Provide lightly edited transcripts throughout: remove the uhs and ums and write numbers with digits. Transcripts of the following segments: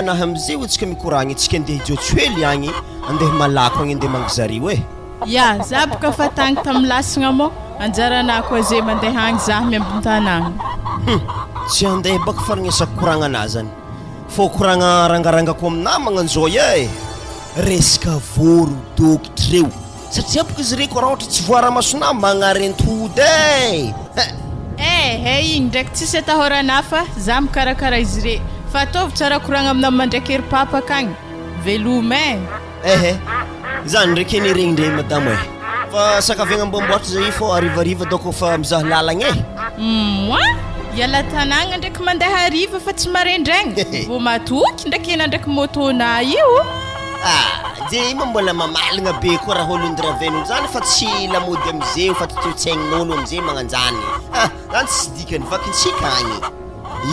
na hamzay otsika mikoragny tsika andeha jotswely agny andeha malako agny andeha mangizary we ya za boka fatagny tamlasagna mo anjarana ko zay mandeha agny za miambontanagny tsy andeha baka faragnesako koragna anazany fô koragna rangarangako amina magnanzao resaka voro dokitreo satria boka izy reko raha ohatra tsy voara-masona magnarentody igny ndraiky tsisy atahorana fa za mikarakara izy re fa ataovy tsara koragna amina mandraiky ery papa akagny velome zany ndraiky eny regny ndre madamo fa sakaviagna ambomboatra zay fô arivariva doko fa mizaha lalagna moi yala tanagna ndraiky mandeha hariva fa tsy marendraigny vo matoky ndraiky ena ndraiky motona io je mbola mamalagna be koa raha olondravenony zany fa tsy lamody amizay fa tototsaign'olo amizay magnanjany zany tsy dikany vakintsika agny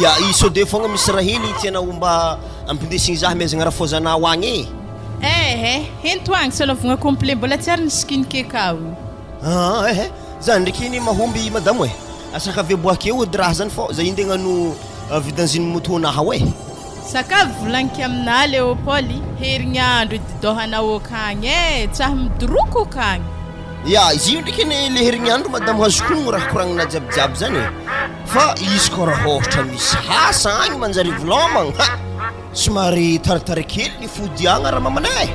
ya isode fogna misy raha hely tiana omba ampindesigny zaho mezagna raha fozanao agny hento agny salovagna complet mbola tsy ary nisikiniky akao zany ndraiky iny mahomby madamo asaka avy aboakeo ody raha zany fô zay indegnano vidanziny motonaha sakavy volagniko amina Léopold herignandro didohanao akagny tsaha midoroko akagny ya izy io ndraiky le herignandro madamo hazokogno raha koragnina jiabijiaby zany fa izy koa raha ohatra misy hasa agny manjary vilomagna somary taratarikely ny fodiagna raha mamanay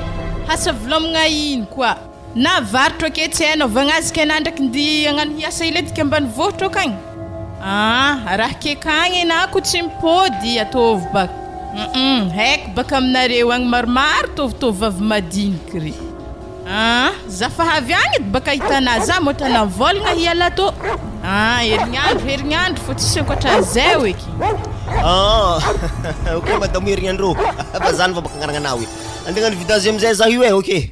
hasa vilomagna ino koa na varotro ake tsy hainao vagnazika ana ndraiky ndi agnano hiasa iletika ambany vohitro akagny raha kekagny na ko tsy mipody ataovy baka haiko baka aminareo agny maromaro tovitovy vavy madiniky re za fa havy agny baka hitana za motana volagna hiala to herignandro fô tsisy ankoatran'izay eky ok madamo herignandro fa zany fa baka agnarananao andegnano vidazy amizay za io ok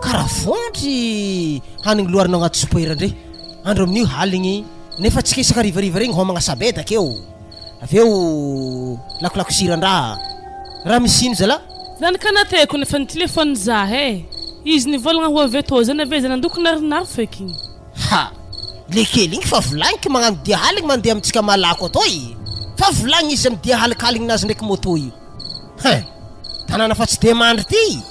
karafondry hanigny loarinao agnaty sopoera ndre andro amin'io haligny nefa tsika isaka rivariva regny homagna sabeda akeo aveo lakolako sirandraha raha misy ino zala zany kanateko nefa ny telefony za izy nivolagna ho avy atô zany ave zany andoko narinaro feky le kely igny fa volagniky magnano dia haligny mandeha amintsika malako atô fa volagny izy amin'ny dia halikalignazy ndraiky moto io tanàna fa tsy de mandry ty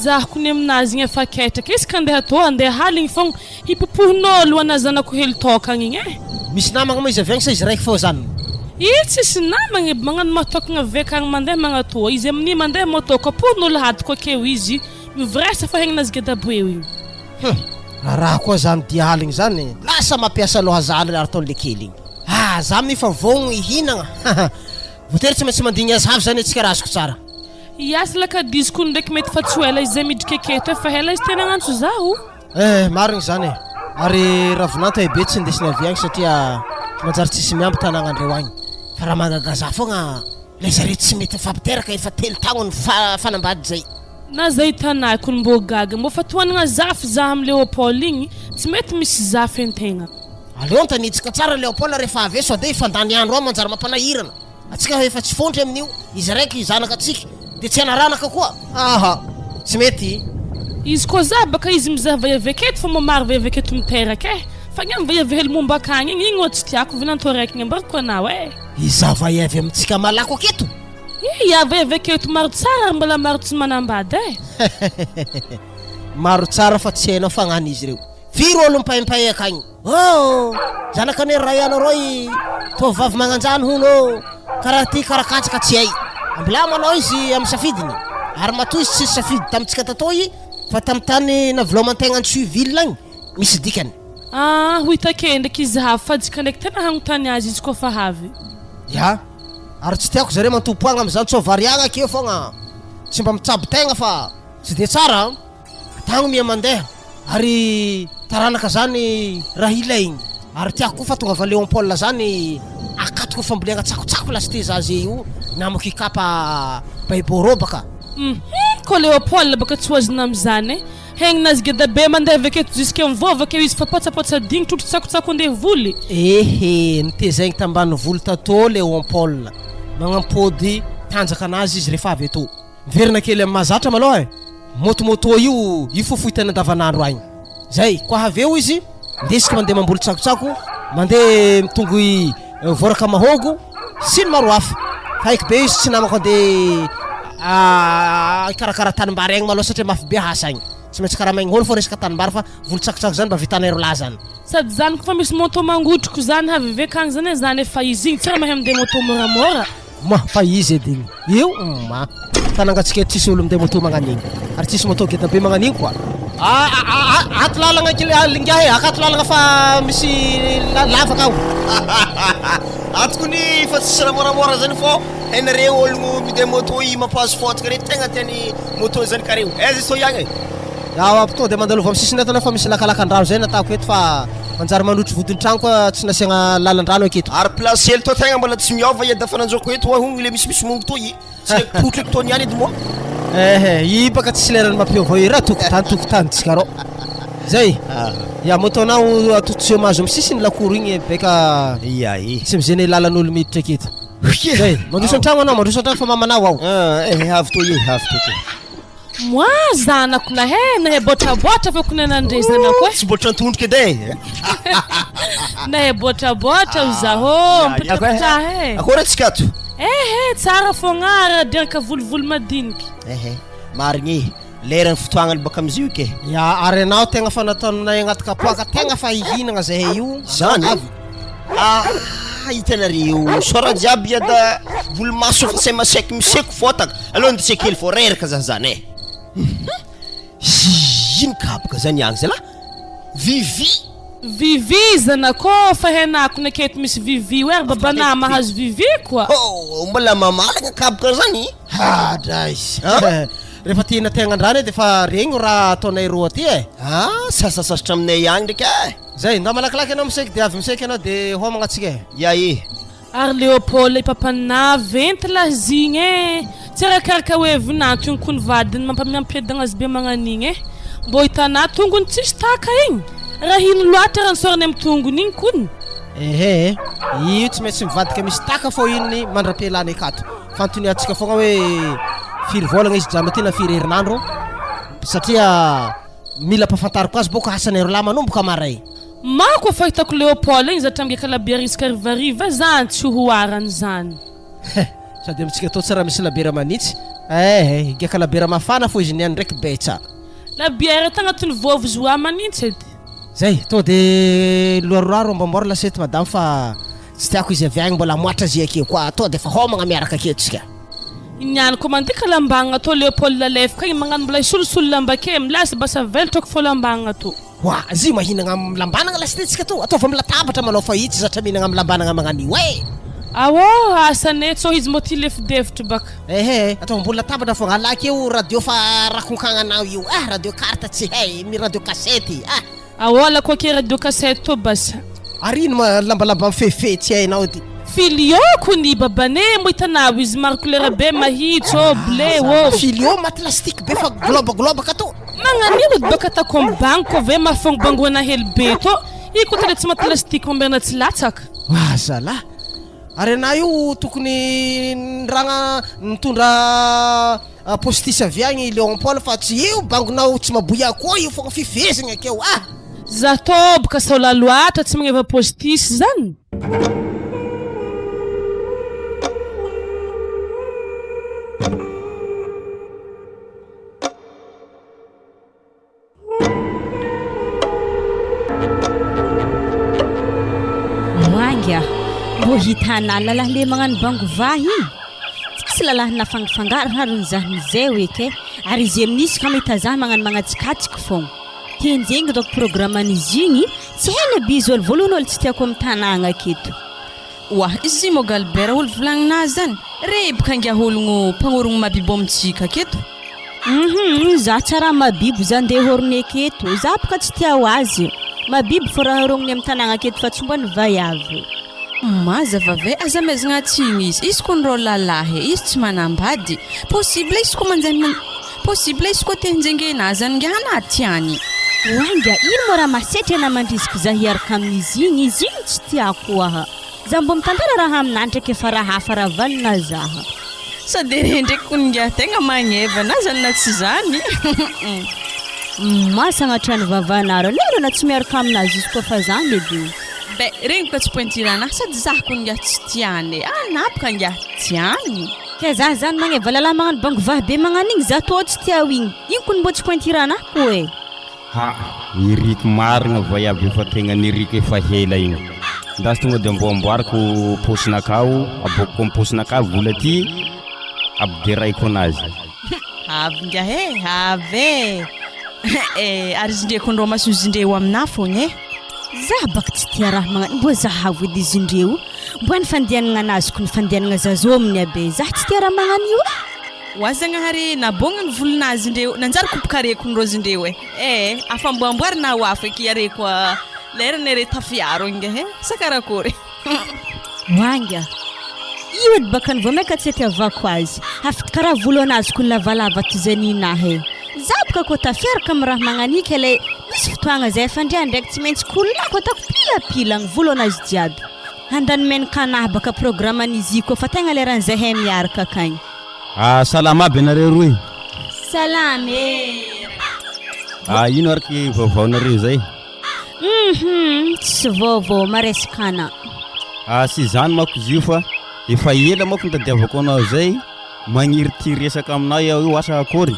zaho kony aminazy igny efa ketraka izy ka andeha atô andeha haligny fogna hipopohin'olo anazanako hely tokagny igny misy namagna mo izy avy agny sa izy raiky fô zany tsisy namagna magnano matokagna vekagny mandeha magnatô izy amin'ny mandeha moto kapohin'olo hadiko akeo izy mivresa fa hegninazy gedaboeo igny raha koa zany dia haligny zany lasa mampiasa loha zany ataon'le kely igny za mifa vogno ihinagna votery tsy maintsy mandigny azy havy zany atsika razoko tsara iasa lakadiziko ndraiky mety fa tsy ela izy zay midriky aketo efa hela izy tena agnantso zaho marigny zany ary raha volanto be tsy indesiny avy agny satria manjary tsisy miamby tanagna andreo agny fa raha magagaza fogna le zare tsy mety fampiteraka efa telo tagno ny fanambady zay na zay tanako ny mbô gaga mbô fa tohanagna zafy za amin'ny Léopold igny tsy mety misy zafy antegna aleo antanitsika tsara Léopold rehefa avy so de fandany andro manjary mampanahirana atsika efa tsy fondry amin'io izy raiky zanaka atsika de tsy anaranaka koa tsy mety izy koa za baka izy mizaha vayaveketo fa mamary vayaveketo miteraka fa gny vayavy hely momba akagny igny ohatsy tiako vinanto raiky ambarako anao iza vayavy amintsika malako aketo ya vayaveketo maro tsara mbola maro tsy manambady maro tsara fa tsy hainao fagnano izy reo firy olo mpahimpahy akagny zanaka ne raha ianao roy tovavy magnanjany hono karaha ty karakatsaka tsy hay ambila manao izy amin'ny safidiny ary matoa izy tsisy safidy tamitsika tatoy fa tamitany navolomantegna antsoy ville agny misy dikany ho hitake ndraiky izy havy fa dika ndraiky tena hagnotany azy izy koa fa havy ary tsy tiako zare mantompoagna am'izany tsovariagna akeo fogna tsy mba mitsabo tegna fa tsy de tsara tagno mia mandeha ary taranaka zany raha ilaigny ary tiako koa fa tonga va Léopold zany akatoko fambolena tsakotsako lasite zazy io namako ikapa baiboro baka ko Léopold baka tsy hoazina am'izany hegninazy geda be mandeha aveketo jusqu'à mivova akeo izy fa potsapotsa digny trotro tsakotsako andeha voly nitezegny tambany voly tatô Léopold magnampody tanjaka anazy izy rehefa avy eto miverina kely amin'ny mahazatra malôha e motomoto io fofohitana andavanandro agny zay koa avy eo izy ndesika mandeha mamboly tsakotsako mandeha mitongo voraka mahogo sy ny maro hafa faiky be izy tsy namako andeha karakara tanimbary agny malôha satria mafy be hasa agny tsy maintsy karaha maigny holo fa resaka tanimbary fa voly tsakotsako zany mba vitanay rola zany sady zany kofa misy moto mangotroko zany havevekagny zany zany efa izy igny tsy raha mahay mandeha moto moramora ma fa izy edy igny io ma tanangatsika tsisy olo mandeha moto magnan'igny ary tsisy moto geda be magnan'igny koa ato lalagna lingahe akato lalagna fa misy lavaka ao atoko ny fa tsisy raha moramora zany fô hainareo ologno mide moto i mampahazo fotaka rety tegna tiany moto zany kareo aiza so iagny yaw to de mandalova amin'ny sisiny etana fa misy lakalakan-drano zay natako eto fa manjary manotry vodiny trano koa tsy nasiagna lalan-drano eketo ary place hely to tegna mbola tsy miova eda fa nanjoko eto hogny le misy mongo to i tsy le potro eky tony ihany edy moa i baka tsisy lerany mampiova i raha tokotany tsika rô zay ya motonao atotoseo mahazo amin'ny sisiny lakoro igny beka tsy mizeny lalan'olo miditra eketo zay mandroso an-tragno anao mandroso an-tragno fa mamanao ao avy to moi zanako nahay nahay botrabotra fa konanandre zanako tsy botra antondroka edy nahay botrabotra zaho mpitrapitra he akory atsika ato tsara fognara deraka volovolo madiniky marigny lerany fotoagnany baka amizio ke ya ary anao tegna fa nataonay agnaty kapoaka tegna fa hihinagna zahay io zany hitanareo sora jiaby iada volomaso fa say masaiky miseko fotaka aloha ndisakely fô reraka zany ino kabaka zany agny zala vivi zanako fa henako naketo misy vivi oe babana mahazo vivi koa mbola mamalagna kabaka zany drais rehefa tina tegnan-drano de fa regny raha ataonay roa aty sasasasatra aminay agny ndraiky zay nda malakilaky anao miseky de avy miseky anao de homagna atsika ary Léopold ipapana venty lazigny tsy rakaraka hoe vinanto igny kony vadiny mampamiampiedagna azy be magnan'igny mbo hitana tongony tsisy taka igny raha hino loatra raha nisorany amin'ny tongony igny kony io tsy maintsy mivadika misy taka fô inony mandra-pialany akato fantony atsika fogna hoe firy volagna izy jamba ty na firy herinandro satria mila mpafantariko azy boko hasanay rola manomboka maray mako fa hitako Léopold igny zatra amge kalabiera isaka rivariva zany tsy hoarany zany sady amitsika atao tsara misy labiera manitsy ge kalabiera mafana fô izy niany ndraiky betsa labiera tagnatiny vovo zoa manitsy edy zay to de loaroraro mbamora lasety madame fa tsy tiako izy avy agny mbola moatra zy akeo koa to de fa homagna miaraka aketo tsika inyany ko mandika lambagna to Léopold lalefaka igny magnano mbola isolosolo lamba ke milasy basa veltrako fô lambagna to zy mahinagna amin'ny lambanagna lasitetsika to ataova amin'ny latabatra manao fa itsy zatra mihinagna amin'ny lambanagna magnan'io asane tsô izy moti lefidevitra baka ataova ambony latabatra fogna alaky eo radio fa rakonkagnanao io radio carte tsy hay mi radio cassette alako ke radio cassette to basa ary ino lambalamba mifefe tsy hainao ty filioko ny babane mo hitanao izy maro couleur be mahitso blé filio maty lastique be fa globaka to magnan'io baka atako amin'ny banko ve mahafangobangoana hely be to iko tena tsy maty lastique mamberna tsy latsaka zala ary ana io tokony ragna nitondra postisy avy agny Léon Paul fa tsy io bangonao tsy maboya koa io fogna fifezigna akeo za to boka saola loatra tsy magneva postisy zany mbo hitana lalahy le magnano bangovah igny tsy lalahy nafangafangaro harony zany zay oeke ary izy amin'isy ka mahita zany magnano magnatsikatsiky fogna tenjegny dok programme an'izy igny tsy haina bizy olo voalohany olo tsy tiako amin'ny tanàgna aketo izy mo Galbert olo volagninazy zany rebaka angia ologno mpagnorogno mabibo amintsika aketo za tsara mabibo zany ndeha horony aketo za baka tsy tia ho azy mabibo fô raha horongny amin'ny tanàgna aketo fa tsy mba ny vaiavy mazava ve aza mezagna tsigny izy koa nirô lalahy izy tsy manambady possible izy koa manjany possible izy koa tenjengena zany ngana tiany wanga ino mo raha masetry ana mandrisiko za hiaraka amin'izy igny tsy tiako za mbo mitantara raha amin'andra ke fara hafa ravalina zaha sady rendraiky koninga tegna magneva na zany na tsy zany masagna trano vavanaro lero na tsy miaraka aminazy izy koa fa zany edy be regny ka tsy pointirana sady zah koninga tsy tiany anapaka nga tiany ke zah zany magneva lala magnano bango vahy be magnano igny za tô tsy tia igny kony mbo tsy pointirana ko e ha niriky marigna voyavy efa tegna niriky efa hela igny ndasy tonga de mbo amboariko posinakao abokoko amin'ny posinakao vola ty abderaiko anazy avy nga avy ary zindreko andreo masozindreo amina fogna za baka tsy tia raha magnano mbo zahavo edy izy indreo mbo ny fandianagna anazy ko ny fandianagna zazo amin'ny abe za tsy tia raha magnano io Wasanghari na bongan vulnazi ndeo nanjar kupkare kun rozindeo afamboamboar na wafe kiare kwa lera nere tafiaro nge sakarakore wanga iwed bakan vomeka tsete avakwazi hafitkara vulonazi kun lavalava tizanina he zabka ko tafiar kamra mangani kele misfutwanga zefandi ndek timents kulla ko takpila pilang vulonazi diabi handan men kana baka programa niziko fatenga leran zehem yar kakany salama benare roy salame ino arky vaovaonareo zay tsy vaovao maresikana sy zany mako izy io fa efa ela mako nitadiavako anao zay magniry ty resaka aminao io asa akory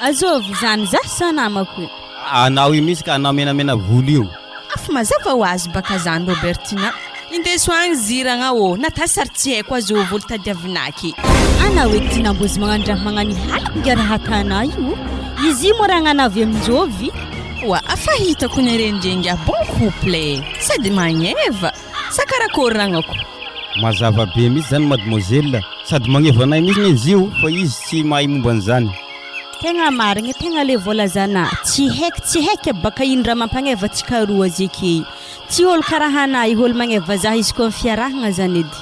azovy zany za sanamako anao io misy ka anao menamena volo io afa mazava ho azy baka zany Robertina indeso agny ziragna natasary tsy haiko azo volo tadiavinaky ana hoe tinambozy magnandraha magnani halako ngaraha tana io izy moragna avy aminjovy wa afa hitako nerendrenga bon couple sady magneva sakarakory ragnako mazava be misy zany mademoiselle sady magneva anay misy izy io fa izy tsy mahay momba an'izany tegna marigny tegna le volazana tsy heky baka indra mampaneva tsikaroa zeky tsy olo karaha anay olo magneva zah izy koa fiarahagna zany edy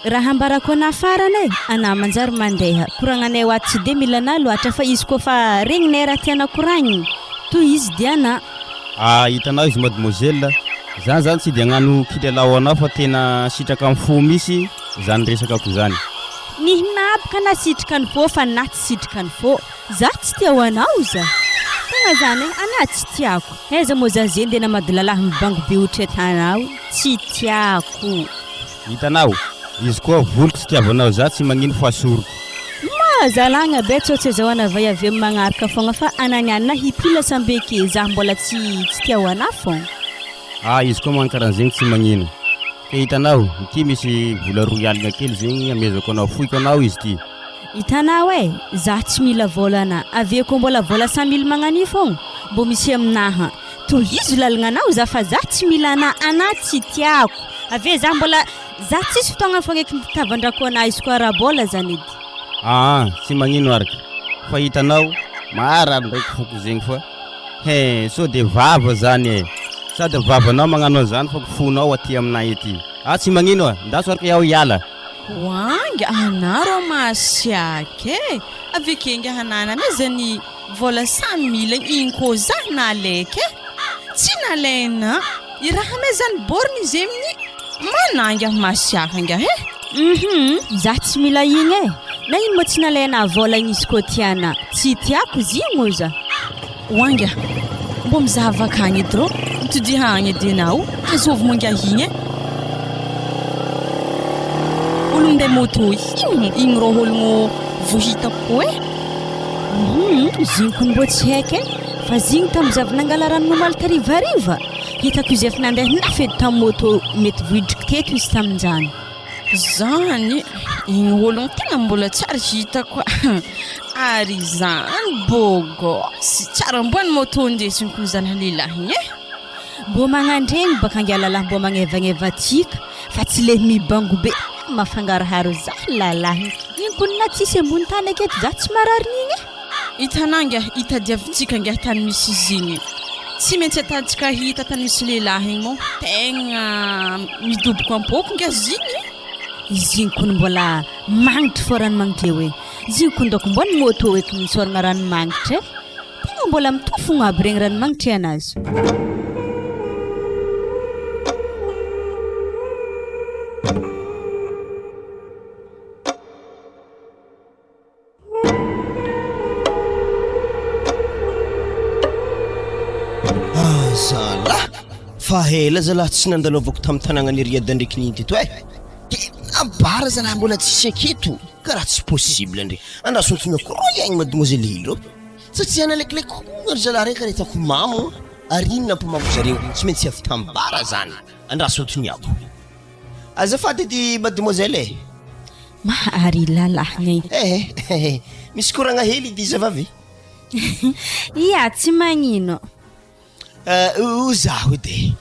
raha ambarako na farane ana manjary mandeha koragnanay wa tsy de mila na loatra fa izy koa fa regny nera tiana koragny to izy diana hitanao izy mademoiselle zany tsy de agnano kilalao anao fa tena sitraka amin'ny fo misy zany resakako zany nihinabaka na sitraka ny fo fa na tsy sitraka ny fo za tsy tia ho anao za tegna zany ana tsy tiako aiza mo za zeny de na madilalahy mibango be ohatry tanao tsy tiako hitanao izy koa volo tsy tiavanao za tsy magnino fasoroko mazalagna be tsotsy zahoana vai avy amin'ny magnaraka fogna fa ananianina hipila sambeke za mbola tsy tia ho ana fogna izy koa magnano zegny tsy magnino ke hitanao ty misy vola roy aligna kely zegny amezako anao foiko anao izy ty hitanao za tsy mila volana aveko mbola vola 100,000 magnani fogna mbo misy aminaha to izy lalagna anao za fa za tsy mila ana tsy tiako ave za mbola za tsisy fotoagna fogna eky mitavandrako ana izy koa arabola zany edy tsy magnino araka fa hitanao marary ndraiky foko zegny fa so de vava zany sady vavanao magnano an'izany fa fonao aty aminay ety tsy magnino ndaso araka iaho hiala wanga anaro masiake avekenga hanana mezany vola 100,000 igny ko za naleke tsy nalena iraha mezany borny zemny mananga masiaka nga za tsy mila igny na ino mo tsy nalena vola izy ko tiana tsy tiako zigny za wanga mbo mizava kagny dro mitudy hagny denao azovy monga igny olonde moto igny ro ologno vohitako zigny ko mbo tsy heky fa zigny tamizavy nangala rano mamaly tarivariva hitako izy efa nandeha nafedy tam moto mety vohidriky teto izy tamin'izany zany igny ologno tegna mbola tsara hitako ary zany bogo sy tsara mbony moto ndesiny ko zany lehilahy igny mbo magnandregny baka angialalahy mbo magnevagneva tsika fa tsy le mibango be mafangaroharo za lalahy igny ko na tsisy ambony tany aketo za tsy marariny igny hitananga hitadiavintsika nga tany misy izy igny tsy maintsy atantsika hita tany misy lehilahy igny mo tegna midoboko ampoko nga zigny izy igny kono mbola magnitry fo ranomagnitry hoe izy igny kono doko mbony moto eky misoragna ranomagnitry tegna mbola mitofogna aby regny ranomagnitry anazy zala fa hela zala tsy nandalovako tamin'ny tanàgnany riada ndraiky ninty to abara zala mbola tsisy aketo karaha tsy possible ndre andrasontony akoro iagny mademoiselle hilo satria analekileko ry zala reka retako mamo arinona mpamako zareo tsy maintsy avy tambara zany andrasontony ako azafady edy mademoiselle mahary lalahny misy koragna hely edy zavavy ia tsy magnino zaho edy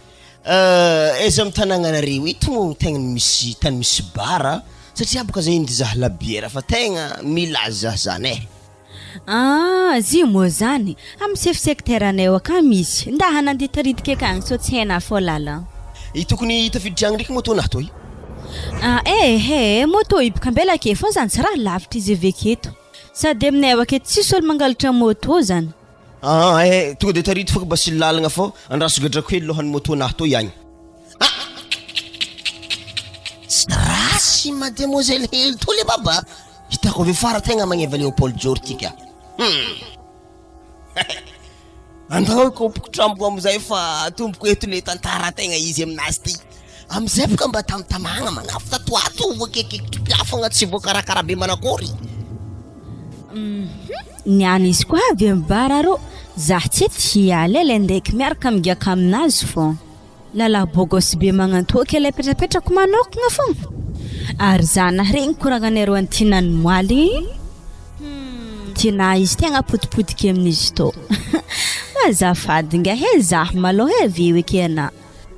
eza amy tanàgnanareo eto tegna misy tany misy bara satria boka zay iny zaho labiera fa tegna milaza zany zy moa zany amy secteranay aka misy nda hanandeha taridika akagny so tsy haina fô lala tokony tafiditra agny ndraiky moto nahatoy moto ibaka ambela ake fô zany tsy raha lavitra izy aveketo sady aminay aketo tsisy olo mangalatra moto zany tonga de tarity fôka basy lalagna fô andrasogadrako hely lohany moto nahatoy agny rasy mademoiselle hely to le baba hitako avy fara tegna magneva Léopold Jor tika andao kopoko trampo amizay fa tompoko eto le tantara tegna izy aminazy ty amizay boka mba tamtamagna manafo tatoato akekekitrypiafagna tsy voakarakara be manakory niany izy koa avy amy bara rô zah tsy ety alele ndraiky miaraka migaka aminazy fô lala bogosy be magnantoky ilay petrapetrako manokagna fô ary zana regny koragnanay ro antinany moaly tina izy tegna potipotika amin'izy tô azafady nga he zah maloha aveo eky ana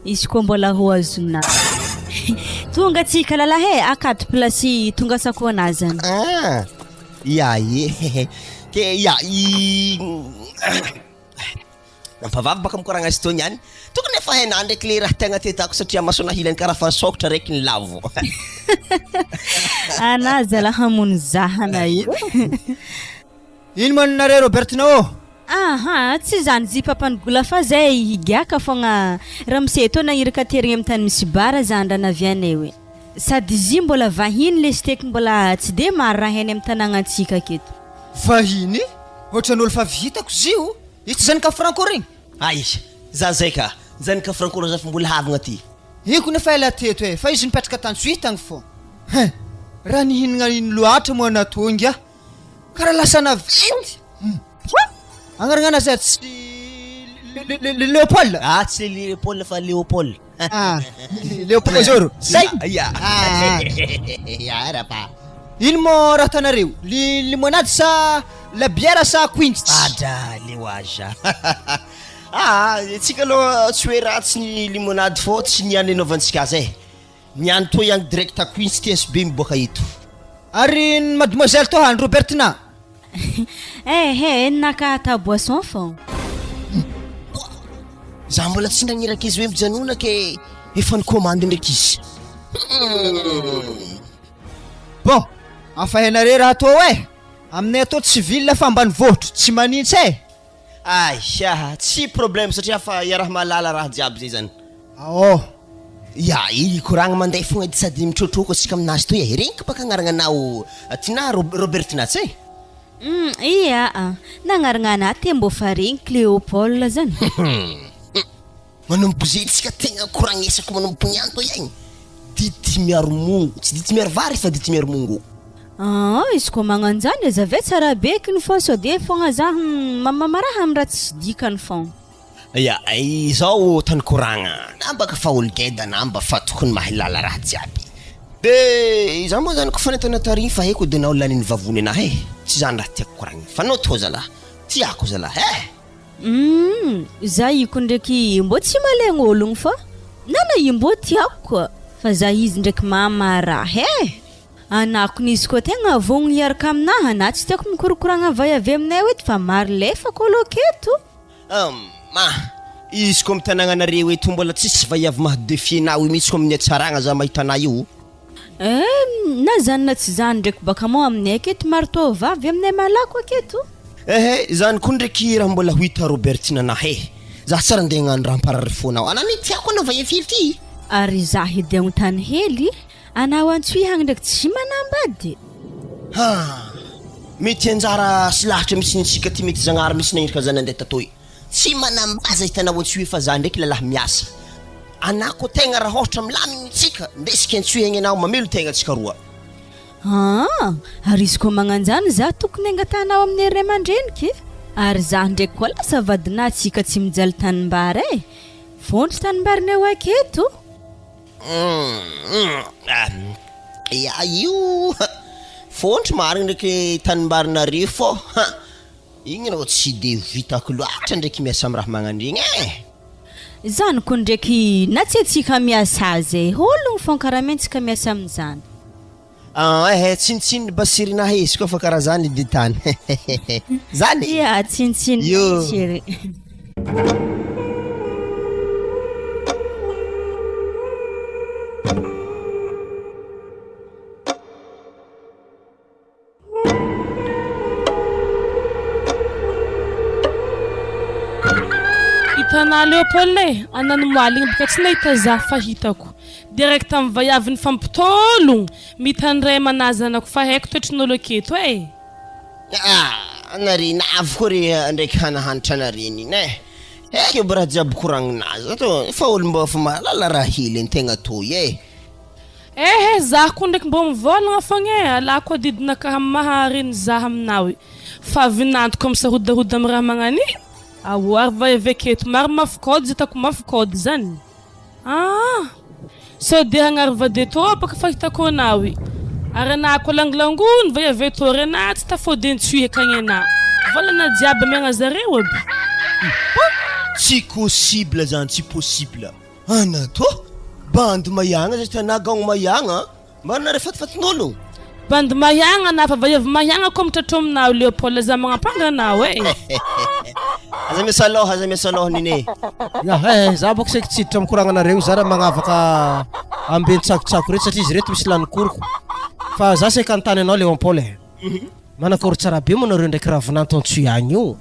izy koa mbola ho azona tonga tsika lala he akato plasy tonga sakona zany nampavavy baka mikoragna azy tô niany tokony efa haina ndraiky le raha tegna tetako satria masona hilany karaha fa sokatra raiky ny lavo anazy ala hamono zahana io ino manonare Robertinao tsy zany zy papany gola fa zay higiaka fogna raha miseto nagniraka terigny amy tany misy bara zany raha navianay hoe sady zy mbola vahiny le steky mbola tsy de maro raha heny amy tanàgnantsika aketo vahiny ohatran'olo fa vitako zio itsy zany ka franco regny za zay ka zany ka franco za fa mbola havagna ty iko nefa ela teto fa izy nipetraka tantsuitagny fô raha nihinagna iny loatra moa natonga karaha lasa navendy agnaragna anazy tsy Léopold tsy Léopold fa Léopold Léopold zoro zay ino mo raha tanareo limonade sa la bière sa quince ada leoaja tsika aloha tsy hoe ratsy ny limonade fô tsy niany anaovantsika azy niany to ihany direct à quince TSB miboaka eto ary mademoiselle to hany Robertina nakata boisson fô za mbola tsy nagniraka izy hoe mijanona ke efa nicommande ndraiky izy bon afahenare raha to aminay atao tsy ville fa ambany vohotro tsy manintsy tsy problème satria fa iaraha malala raha jiaby zay zany i koragna mandeha fogna edy sady mitrotroko atsika aminazy to regniko baka agnaragnanao tina Robertina tsy nagnaragna ana te mbo fa regniko Léopold zany manompo zay tsika tegna koragnesako manompo niany to iagny dity miaro mongo tsy dity miaro vary fa dity miaro mongo izy koa magnanjany aza ve tsara bekiny fô so de fogna za mamaraha amy raha tsy dikany fô izao tany koragna nambaka fa olo geda namba fa tokony mahay lala raha jiaby de za moa zany kofa netana tary fa haiko de nao laniny vavony anahy tsy zany raha tiako koragny fa nao to zala tiako zala za iko ndraiky mbo tsy malegna ologno fa nana i mbo tiako koa fa za izy ndraiky mamaraha anako nizy koa tegna vogno iaraka aminahy na tsy tiako mikorokoragna avay avy aminay eto fa maro lefako olo aketo izy koa mitanàgnanareo eto mbola tsisy vaiavy mahadefie-nao mihitsy koa amin'ny atsaragna za mahitana io na zany na tsy zany ndraiky baka mo aminay aketo maro to vavy aminay malako aketo zany koa ndraiky raha mbola ho hita Robertina anahy za tsara andeha hagnano raha mparary fonao anany tiako anao vaiavily ty ary za hedy agnontany hely anao antsoy hagny ndraiky tsy manambady mety anjara sy lahatra misy nitsika ty mety zagnary misy nagniraka zany andeha tatoy tsy manambaza hitanao antsy hoe fa za ndraiky lalahy miasa anako tegna raha ohatra milamintsika ndesika antsy egny anao mamelo tegna atsika roa ary izy koa magnanjany za tokony angatanao amin'ny ray aman-dreniky ary za ndraiky koa lasa vadina atsika tsy mijaly tanimbary vontry tanimbarinao aketo ya io fontry marigny ndraiky tanimbarinareo fô igny anao tsy de vitako loatra ndraiky miasa amin'ny raha magnandregny zany koa ndraiky na tsy atsika miasa azy ologno fô karaha mentsika miasa amin'izany tsinitsiny basirina hesy koa fa karaha zany de tany zany ya tsinitsiny basiri Itana Leopold anany moaligny baka tsy nahita za fahitako direct amin'ny vaiaviny fampitologno mitandray manazanako fa haiko toetrin'olo aketo nare navy koa re ndraiky hanahanitra nareny iny haiko bara jiaby koragninazy to fa olo mba fa mahalala raha hely an-tegna toy za koa ndraiky mba mivolagna fogna alako adidina ka mahareny za aminao fa vinantoko misahodahoda amin'ny raha magnany ary vaeveketo maro mafokody zitako mafokody zany so de hagnarivade-tô apaka fahitako anao ary anako langilangony vaeveto re na tsy tafody akagny ana volana jiaby amiagna zareo aby tsy possible zany tsy possible ana to bandy mayagna zay tana gagno mayagna marina re fatifatin'olo bandy mayagna na fa vaevy mayagna koa mitratro aminao Leopold za magnampanga anao aza miasaloha nine za boko seky tsiditra amikoragnanareo zara magnavaka ambeny tsakotsako reto satria izy reto misy lanikoroko fa za seky antany anao Leopold manakory tsara be manareo ndraiky raha vinanto antsoy agny io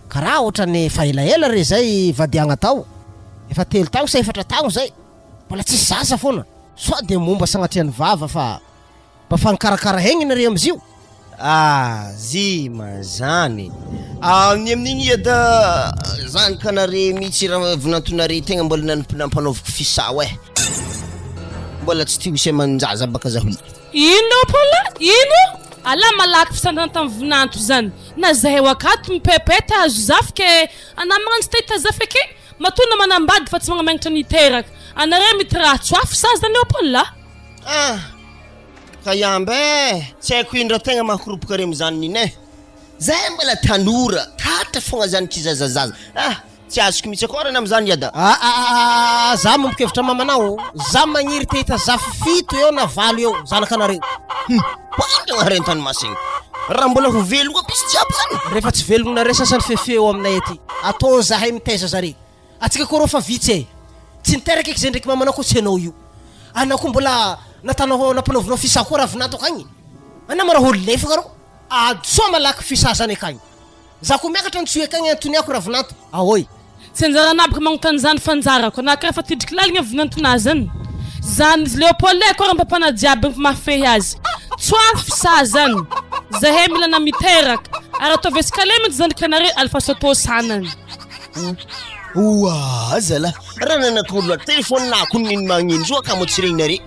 karaha ohatrany fa elaela re zay vadiagna tao efa 3 tagno sa 4 tagno zay mbola tsisy sasa foana so de momba sagnatriany vava fa mba fankarakara hegny nare amizio zima zany ny amin'igny eda zany ka nare mihitsy raha vinantonare tegna mbola nampanaoviko fisao mbola tsy tio isy manjaza baka zaho ino Leopold ino ala malaky fisandana tamin'ny vinanto zany na zahay wakato mipepeta azo zafike ana magnano tsy tahita zafy ake matona manambady fa tsy magnamagnitra niteraka anare mitratso afy saza Leopold ka yambe tsy haiko indra tegna mahakoropoka re mizany nine zay mbola tanora tatra fogna zany kizazazaza tsy azoko mihitsy akorana am'zany yada za mombokevitra mamanao za magniry tehita zafy fito eo na valo eo zanakanareo poindragna rentany masiny raha mbola ho velogna bisy jiaby zany rehefa tsy velognonare sasany fefeo aminay ety atao zahay mitaiza zare atsika koa rô fa vitsy tsy niteraka eky zay ndraiky mamanao koa tsy anao io anao koa mbola natanao nampanaovinao fisa koa raha vinanto akagny ana mara holo lefaka ro adsoa malaky fisa zany akagny za koa miakatra antsoy akagny antoniako raha vinanto ahoy tsy anjara anabaka magnotany zany fanjarako anaka rehefa tidriky laligna vinantonazy zany zany Leopold koa raha mpapana jiaby mafehy azy tsoafy fisa zany zahay milana miteraka ary atao veskalemy zany kanare alfasoto sanany zala raha nanakolo telefone nako niny magnino zo ka mo tsy regnare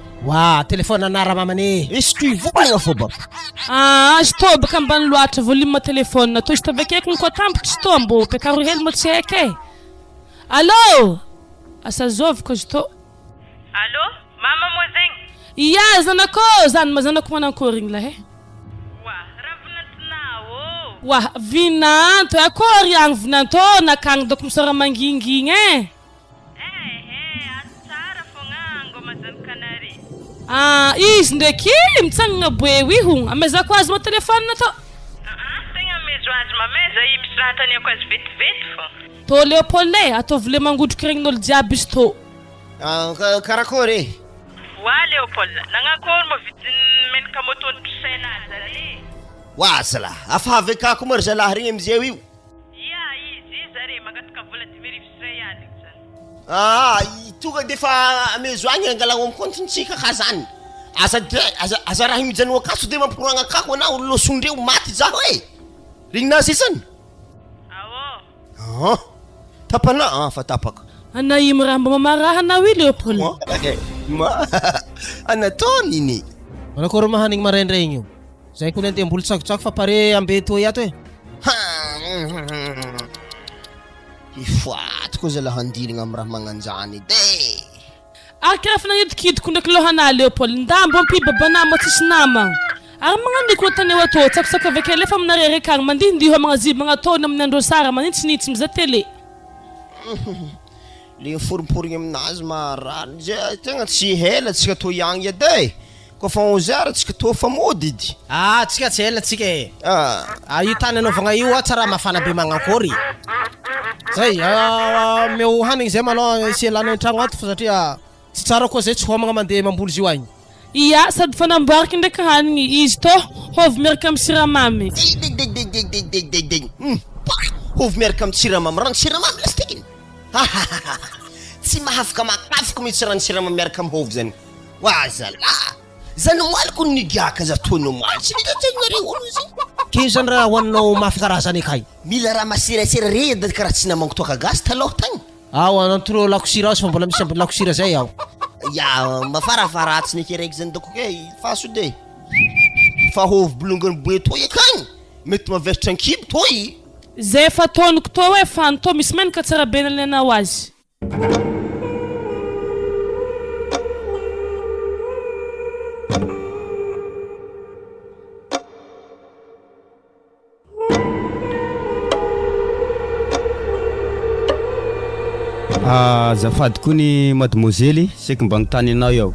telefone anara mamane esky volagna fô baba zito baka ambany loatra volume telefone to zito avekeko ny koa tampoko zito mbo pekaro hely mo tsy haike allo asa zoviko zito allo mama mo zegny iya zanako zany mazanako manankory igny lahe raha vinantonao vinanto akory agny vinanto nakagny doko misora mangingigny tsara fogna ngomazany kanare izy ndraiky mitsanagna boe iho amezako azy mo telefone na to tegna mezo azy mameza misy raha taniako azy vetivety fo to Leopold ataovy le mangodroky regnin'olo jiaby izy to karakory Leopold nagnakory mo vidiny menaka motony pisainazy ary zala afavy akako maro zalahy regny amizeo io izy zare magataka vola diverifisre ihany zany tonga de fa amezo agny angalagna amin'ny compte-ntsika ka zany aza raha mijanoa akaso de mampikoragna akako anao losondreo maty zaho regninazy zany tapana fa tapaka ana imo raha mba mamarahanao i Leopold anatoniny Manakory mahaning maraindregny io. Zay ko nanti ambolo tsakotsako fa pare ambe toy ato e. Ifatiko zala handirigna am raha magnanjany de. Akira fa nagnidikidiko ndraiky lohana Leopold ndambo ampi babanamo tsisy namagna. Ary magnaniko tany ato tsakosaka avake lefa aminarereka agny mandihindiho amagnaziby magnatony amin'ny andro sara maninitsinitsy miza télé. Le forimporigny aminazy marary zay tegna tsy hela tsika to iagny ade. Ko fa 11h tsika to fa modidy. Tsika tsy hela tsika e. Io tany anaovagna io tsara mafana be magnakory. Zay meo hanigny zay malao isielana an-tragno ato fa satria tsy tsara koa zay tsy homagna mandeha mamboly izy io agny. Iya sady fanamboarika ndraiky hanigny izy to hovy miaraka amin'ny siramamy. Hovy miaraka amin'ny siramamy rano siramamy lastigny. Tsy mahafaka makafaka mihitsy rano siramamy miaraka amin'ny hovy zany. Wazala. Zany maliko nigiaka za tono mal. Tsy nitategna olo izy. Ke zany raha hoaninao mafy karazany akay. Mila raha masirasira reda karaha tsy namango toaka gasy taloha tagny. Anantoro lakosira fa mbola misy lakosira zay aho. Ya mafarafaratsy neky raiky zany doko ke faso de. Fa hovy bolongany boe toy akagny. Mety maveritra ankibo toy. Zay fa tonoko to hoe fan to misy menaka tsara be nalenao azy. Zafady koa ny mademoiselle seky mba nitany anao ao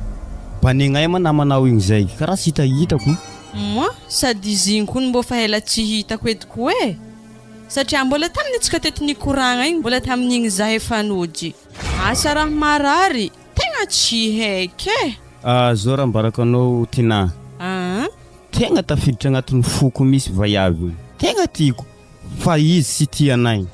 banegnay ma namanao igny zay karaha tsy hitahitako sady izy igny koa mbo fa ela tsy hitako etiko e satria mbola tamin'ny tsika tety nikoragna igny mbola tamin'igny za efa nody asa raha marary tegna tsy haiky zao raha mbaraka anao tina tegna tafiditra agnatin'ny foko misy vaiavy tegna tiako fa izy sy tianay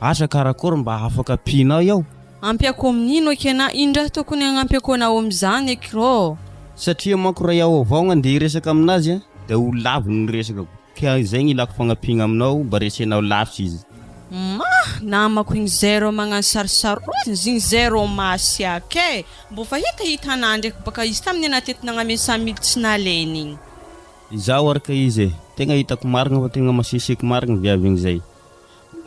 asa karakory mba afaka pinao ao ampiako amin'ino akena indra tokony agnampiko anao am'izany ekro satria manko raha iaho avao gnandeha resaka aminazy dia ho lavo ny resaka ka zay ny ilako fagnampiagna aminao mba resenao lavitra izy namako igny zero magnano sarisarotiny zigny zero masy ake mbo fa hitahitana ndraiky baka izy tamin'ny anatety nagname 100 000 tsy naleny igny izaho araka izy tegna hitako marigna fa tegna maseseko marigna viavy igny zay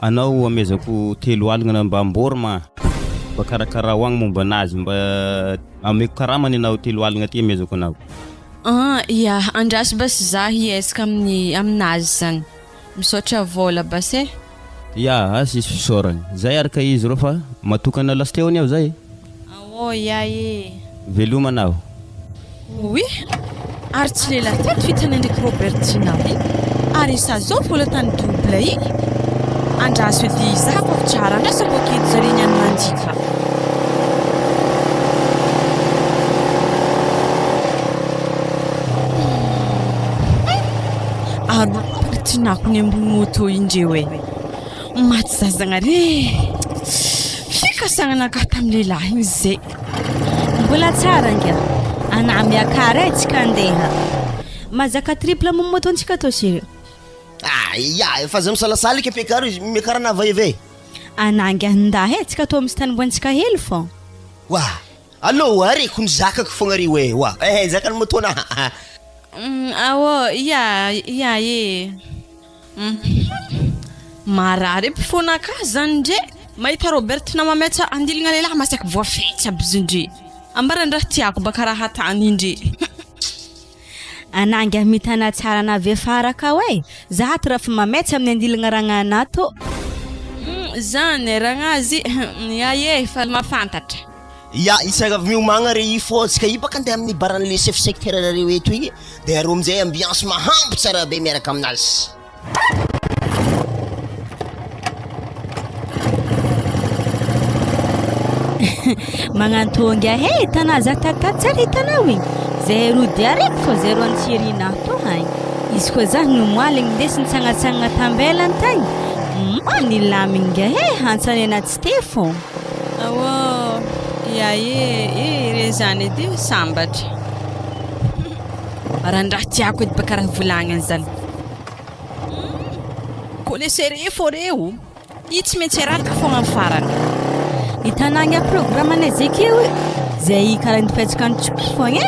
anao amezako 3 aligna mba ambory ma mba karakara hoagny momba anazy mba ameko karamany anao 3 aligna ty amezako anao ya andrasy basy za hiesaka aminazy zany misaotra vola basy ya sisy fisoragny zay araka izy ro fa matokana lasteony aho zay ya e veloma anao oui ary tsy lela teto hitana ndraiky Robertina ary sa zao vola tany double igny andrasy edy zako tsara andrasy mbo keto zare niany mandika ary Robertinako ny ambony moto indreo e maty zazagna re fikasagnanaka tamin'ny lehilahy igny zay mbola tsara ngia anamiakara tsika andeha mazaka triple momoto antsika to sir ya efa za misalasala ike ampiakaro izy miakarana vaivay anangy andahy tsika to misy tany mboantsika hely fô allo areko ny zakako fogna ry hoe zakany motona ya e marary mpifona ka zany ndre mahita Robertina mametsa andiligna lehilahy masaky voafetsy aby izy ndre ambarandraha tiako baka raha hatany indre anangy mitana tsara na vefaraka hoe za to rafa mametsa amin'ny andilagna ragnanato zany ragnazy ya fa mafantatra ya isaga avy miomagna re ifo tsika i baka andeha amin'ny baran'le chef secteur rareo eto igny dia aro amin'izay ambiance mahambo tsara be miaraka aminazy magnantonga tana za tataty tsara hitanao igny zay rody araiky fô zay ro antsirina to hagny izy koa za no moaligny ndesiny tsangatsangana tambelany tagny nilamigna hantsanena tsy te fô ya re zany edy sambatra arandraha tiako edy baka raha volagnany zany kolesere fô reo Itsy metseratka fogna amin'ny farany. Hitanagna programme zay keo zay karaha nipetsaka ny tsoko fogna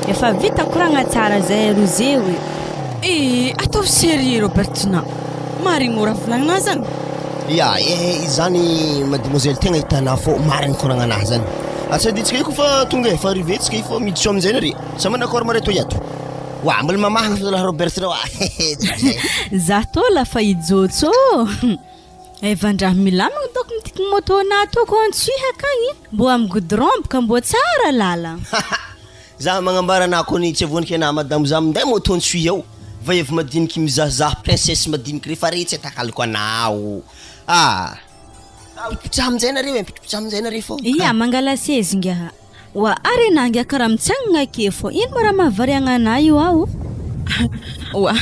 efa vita koragna tsara zay rozeo ataovy sérieux Robertina. Marigny ora volagnina zany. Ya, izany mademoiselle tegna hitana fô marigny koragna anahy zany. Atsaditsika iko fa tonga efa arrivetsika iko fa miditso amin'izay nare. Sa manakôry mare to iato. Wa mbola mamahagna fa la Robertina wa. Za to lafa ijotso. Evandraha milamagna doko mitiky moto natoko antsiha kagny mbo amin'ny goudron ka mbo tsara lala. Za magnambara na koni tsy vonika na madame za minday moto antsui ao. Va efa madiniky mizahazaha princesse madiniky refa retsy atakaloko anao. Pitsa amin'izay nareo pitsa amin'izay nareo fô. Ia mangala sezinga. Wa are nangia karaha mitsangana ke fô ino mara mahavariagna anahy io ao. Wa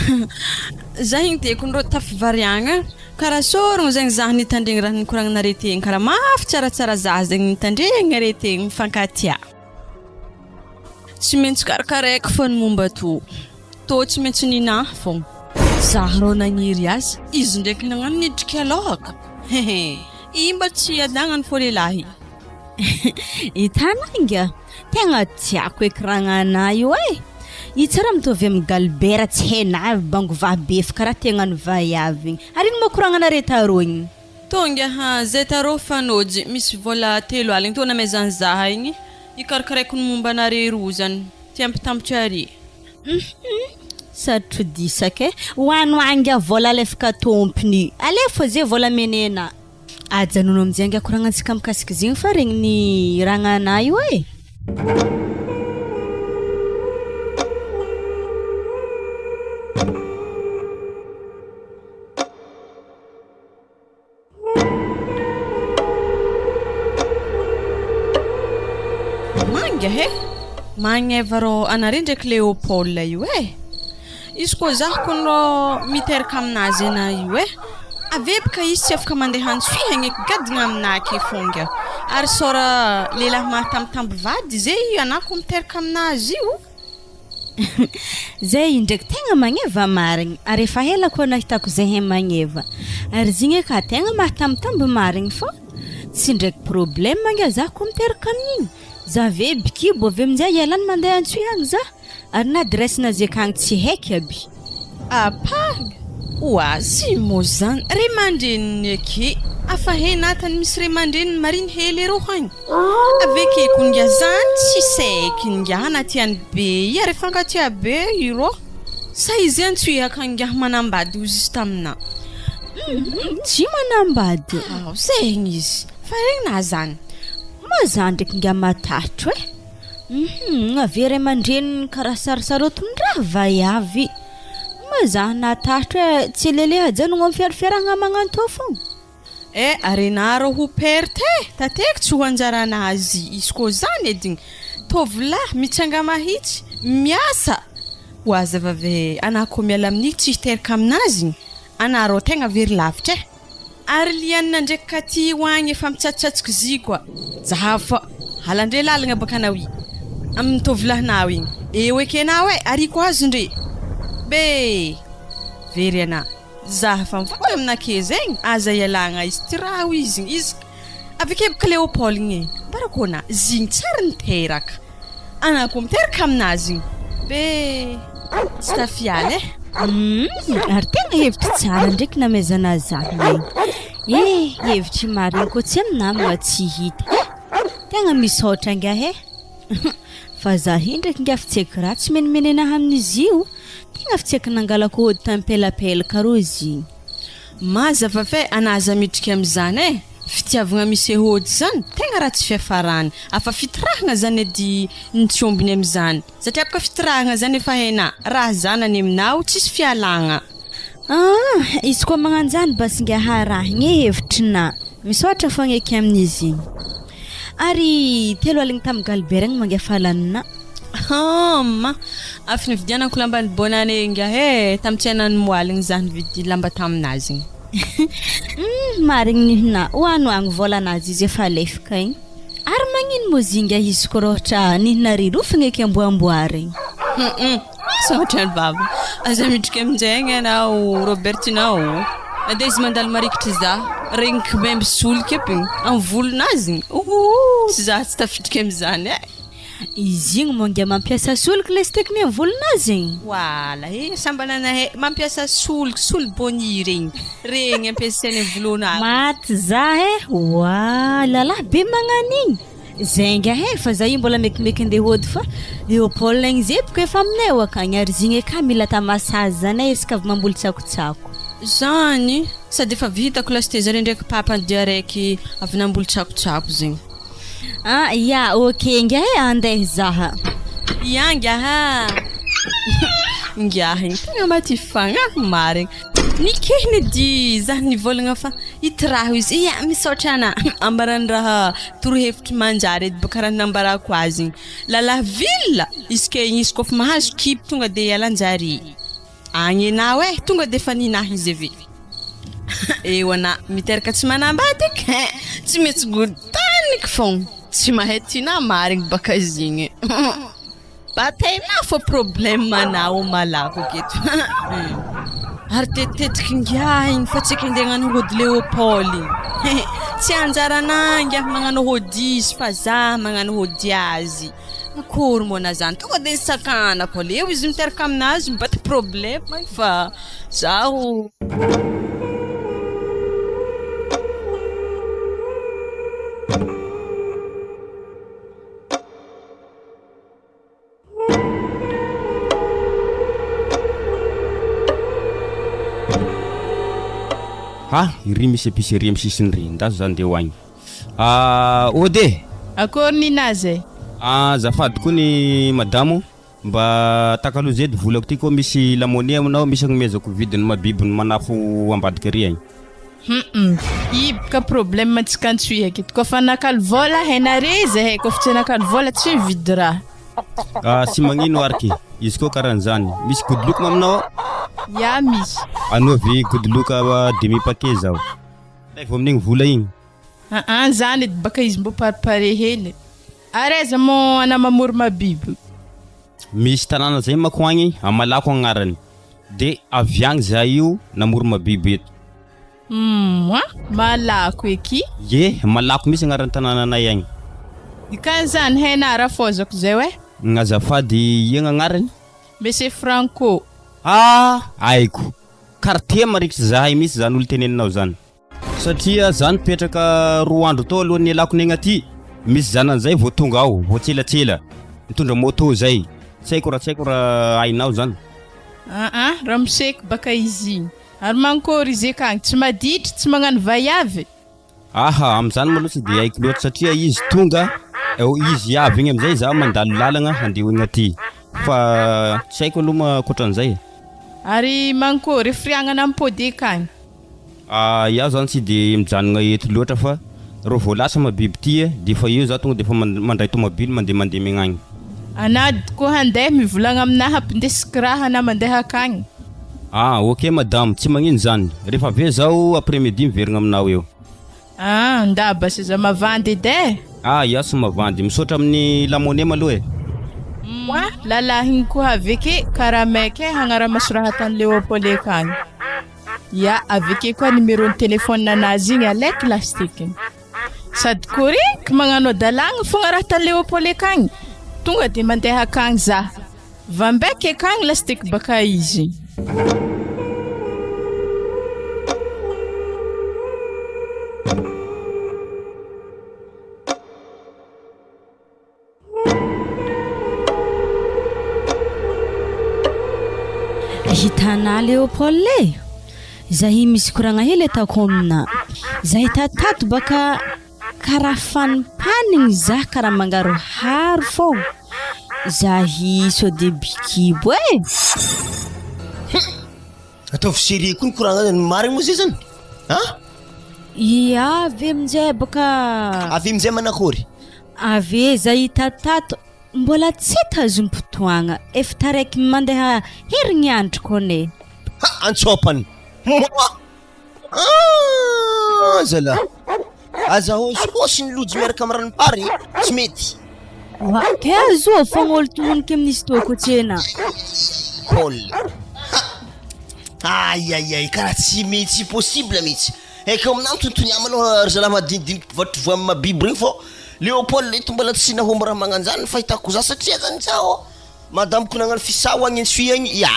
za igny tiako ndro tafivariagna karaha sorogno zegny zaho nitandregny raha nikoragnanare tegny karaha mafy tsaratsara zaho zegny nitandregny are tegny mifankatia. Tsy maintsy karakaraiko fa ny momba to tsy maintsy ninahy fogna. Zaho rô nagniry azy izy ndraiky nagnano nidriky alôhaka. Imba tsy adagnany fô lehilahy. Itananga tegna tiako ekiragna anahy io Itsara mitovy amin'ny galbera tsy hainavy bango vahabefa karaha tegna ny vaiavy igny. Ary ino mokoragna anare tarô igny? Tonga zay tarô fanôjy misy vola 3 aligny tona mezany zaha igny ikarakaraiko ny momba anare roa zany tiampitambatra ary. Satro disaka hoanoanga vola alefaka tompony alefa zay vola menena ajanono amin'izay anga koragnantsika mikasika zegny fa regny ny ragna anahy io Magneva rô anare ndraiky Léopold io izy koa zaho kono miteraka aminazy na io avebaka izy tsy afaka mandeha antsihagny gadigna aminaky fonga ary sora lehilahy mahatambitamby vady zay anako miteraka aminazy io. Zay ndraiky tegna magneva marigny ary efa hela koa nahitako zay magneva ary zigny ka tegna mahatambitamby marigny fô tsy ndraiky problème anga zaho koa miteraka amin'igny. Zave bikibo avy amin'izay ialany mandeha antsihagny za ary na adresse-na zay kagny tsy haiky aby. Wa si mo zany re mandreniny ake afa henatany misy re mandreniny mariny hely ero hagny aveke konga zany tsy saiky nga anatyany be ary fankatia be iro sa izy antsihaka nga manambady ozy izy tamina. Tsy manambady zegny izy fa regny na zany mazany ndraiky nga matatro avery mandreniny karaha sarosarotony-draha vaiavy mazany natatro tsy leleha janogno amin'ny fiarafiaragna magnanto fogna. Arenaro ho perte tateky tsy ho anjaranazy izy koa zany ediny tovolahy mitsanga mahitsy miasa ho aza vave anako miala amin'igny tsy hiteraka aminazy anaro tegna very lavitra ary lianina ndraiky katy hoagny efa mitsatsatsiky zy koa zahafa halandre lalagna baka anao i amin'ny tovolahinao igny eo ekenao ariko azy ndre be very ana zahafa mivoy aminake zegny aza ialagna izy tiraho izy aveke baka Léopold igny barakona zigny tsara niteraka anako miteraka aminazy be tsy tafialy ary tegna hevitry tsara ndraiky namezana zaho hevitry marigny koa tsy aminamagna tsy hita tegna misaotra anga fa zaho ndraiky nga fitsaiky raha tsy menimenenahy amin'izy io tegna fitsaiky nangalako hody tampelapelaka ro izy mazava fe anaza midriky amin'izany fitiavagna misy hody zany tegna raha tsy fiafarany afa fitirahagna zany edy nitsiombiny amin'izany satria baka fitirahagna zany efa haina raha zanany aminao tsisy fialagna. Izy koa magnano zany basi nga harahigny hevitryna misaotra fogna eky amin'izy igny ary 3 aligny tamin'ny galbera igny mangefalanina afy nividianako lamba ny bonane nga tamintsianany moaligny zany vidi lamba taminazy igny. Marigny nihina hoanoagny volanazy izy efa lefaka igny ary magnino mozinga izy koa rohatra nihina rirofagna eky amboamboary igny. Saotra ny baba aza midriky amin'izay anao Robertinao Na dia izy mandalo marikitry za regniko memby solika epy amin'ny volonazy sy za tsy tafidriky amin'izany izy igny monga mampiasa solika le stekiny amin'ny volonazy igny wala sambananahay mampiasa solika boni regny ampiasainy amin'ny volonazy maty za wa lalahy be magnan'igny zenga fa za io mbola mekimeky andeha hody fa Léopold igny zepiko efa aminay akagny ary zigny ka mila tamasazy zany isaka avy mamboly tsakotsako zany sady efa vitako lasy tezare ndraiky papany dia raiky avy namboly tsakotsako zegny ya ok nga andeha zaha ya ngaha ngaha igny tegna maty fagnahy marigny nikehiny di za nivolagna fa ity raha izy misaotra ana ambarany raha torohevitry manjary edy baka raha nambarako azy igny lalahy villa izy ke izy kofa mahazo kipy tonga de ialanjary agny anao tonga de fa ninahy izy avy eo ana miteraka tsy manambady tsy metsy godaniky fogna tsy mahay tiana marigny baka izy igny bataina fa problème manao malako aketo ary tetetiky ngiahigny fa tsy kindeha hagnano hody Léopold tsy anjarana ngiahy magnano hody izy fa za magnano hody azy akory moana zany tonga de sakanako leo izy miteraka aminazy mibata problème fa zaho iry misy épicerie amin'ny sisiny ry ndazo zany de hoagny ode akory ninazy zafady koa ny madamo mba takaloha zedy volako ty koa misy lamoni aminao misy agnomezako vidiny mabibiny manafo ambadiky ry agny ibika problème tsikantsoy aketo kofa nakalo vola hainare zahay kofa tsy nakalo vola tsy mividy raha sy magnino arky izy koa karan'izany misy godiloko aminao ya misy anovy godiloko demi paquet zao vao amin'igny vola igny zany edy baka izy mbo paripare hely areza mo anamamory mabiby misy tanàna zay mako agny amalako agnarany de avy agny za io namory mabiby eto malako eky malako misy agnarany tanànanay agny ikan'izany hainara fozako zay hoe azafady igny agnarany Monsieur Franco aiko quartier marikitry zahay misy zany olo teneninao zany satria zany petraka roa andro tao alohan'ny alako negna aty misy zanan'izay vao tonga ao vao tselatsela mitondra moto zay tsy haiko raha hainao zany raha miseko baka izy igny ary mankôry izy akagny tsy maditry tsy magnano vaiavy am'izany maloha tsy de haiko loatra satria izy tonga izy avy igny am'izay za mandalo lalagna handeha igny aty fa tsy haiko aloha makoatran'izay ary mankôry friagnana ampody akagny iaho zany tsy de mijanogna eto loatra fa rô vao lasa mabiby ty de fa eo za tonga de fa mandray tomobily mandeha megnagny anady koa handeha mivolagna aminahy ampindesiko raha na mandeha akagny ok madame tsy magnino zany rehefa avy zao après midi miverigna aminao eo ndaba seza mavandy edy iaho sy mavandy misaotra amin'ny lamone maloha lalahy igny koa aveke karamaiky hagnara-maso raha tany Léopold akagny aveke koa numéro ny téléphone anazy igny alaiky lastikiny sady koriky magnano adalagna fogna raha tany Léopold akagny tonga de mandeha akagny za vambaiky akagny lastiky baka izy hitana Léopold zahay misy koragna hely ataoko amina zahay tatato baka karaha fanimpanigny za karaha mangaro haro fô zahay sode bikibo ataovy série koa ny koragna marigny moa zay zany avy amin'izay baka avy amin'izay manakory avy zahay tatato mbola tsy tazom-potoagna efa taraiky mandeha herignandro kone antsopany zala azahosy ny lojo miaraka amin'ny ranompary tsy mety ke azoa fogna olo tognoniky amin'izy toko tsena Paul Ay, karaha tsy mety possible mihitsy. Eka amin'any tontony amaloha ry zalahy madinidiniky mpivatry voa amin'ny mabiby regny fô Léopold eto mbola tsy nahomby raha magnanjany fahitako za satria zany zao madamoko nagnano fisao agny Suigny ya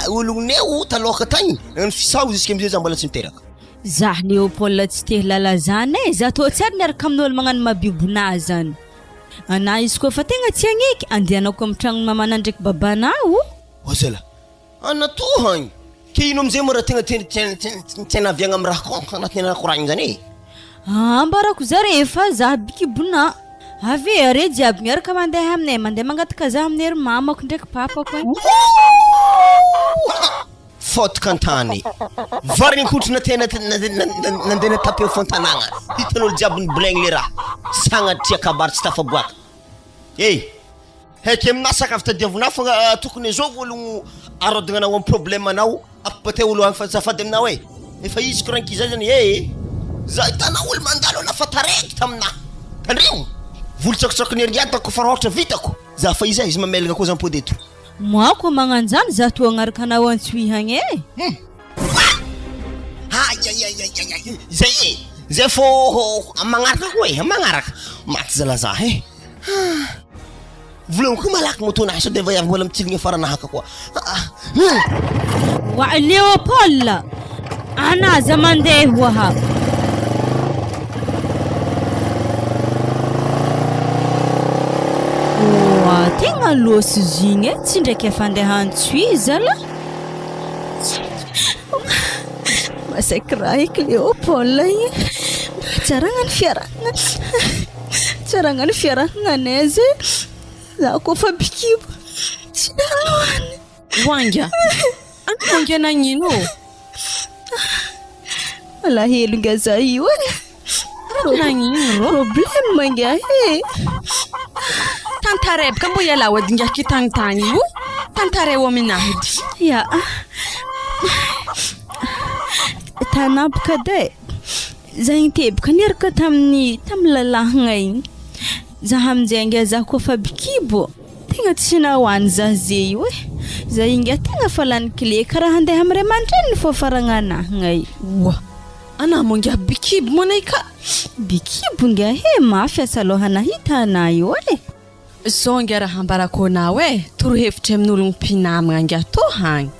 olognoneo taloha tagny nagnano fisao jusqu'à amizay za mbola tsy miteraka. Zah Léopold tsy te lalazana za tô tsary niaraka amin'olo magnano mabibona zany. Ana izy koa fa tegna tsy agneky andehanako amin'ny tragno mamana ndraiky babanao. Ozala. Ana to hagny. Ke ino amizay mo raha tegna tena aviagna amin'ny raha anatina koragny zany. Ambarako zare fa za bikibona. Ave are jiaby miaraka mandeha aminay mandeha mangataka za amin'ny ry mamako ndraiky papako. Faute kantany. Varigny kotrona tena nandena tapé fontanagna. Hitan'olo jiaby ny blaigny le raha. Sagnatria kabary tsy tafaboaka. Heky aminasaka avy tadiavona fa tokony izao olo arodagna anao amin'ny problème anao apapatay olo afafady aminao efa izy koranky zay zany za hitanao olo mandalo anafa tareky taminahy tandremo volo tsakotsakony eriatako fa raha ohatra vitako za fa izy mamelagna koa zampody eto moi koa magnanjany za to agnaraka anao antsuihagny zay fô magnaraka koa magnaraka maty zalaza volan koa malaky motonahy sao dia vayavy mbola mitsiligny faranahaka koa wa Léopold anaza mandeha waha tegna losy zigny tsy ndraiky afandeha antsui zala masakra eky Léopold tsaragna ny fiarahagnanay zay za ko fa bikibo tsy naroany Wanga antonga nagnino ala helo nga za io nagnino problème manga Tantara ka mbo yala wadinga kitangtani io Tantara wa minahidi ya tanapka de za intebka nirka tamni tamlalahanga igny za hamjenga za ko fa bikibo tegna tsy nahoany za zey za inga tegna falany clé karaha handeha amire mandreny fô faragnanahagna wa ana monga bikibo monaika bikibo nga mafy asaloha nahitana io zonga raha ambarako nawe toro hevitra amin'ologno mpinamagna anga to hagny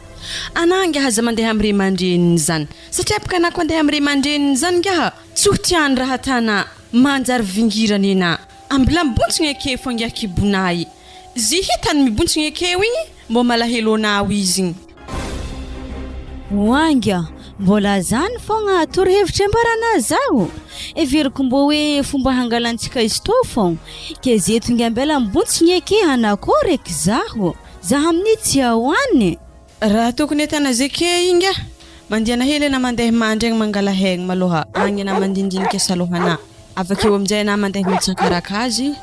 ananga haza mandeha amire mandreniny zany satria apaka anako andeha amire mandreniny zany nga tsotiany raha tana manjary vingirany ena ambila mbontsigna ake fo anga kibonay zy hitany mibontsigna ake igny mbo malahelo anao izy wanga mbola zany fogna torohevitra ambarana zao everiko mbo hoe fomba hangalantsika izy to fogna ke zeto ngambela mbontsigna ake anakoreky zaho za amin'ny tsy ahoany raha tokony tana zeke inga mandiana hele na mandeha mandregny mangala hegny maloha agny na mandindiniky salohana avakeo amizay na mandeha mitsakarak azy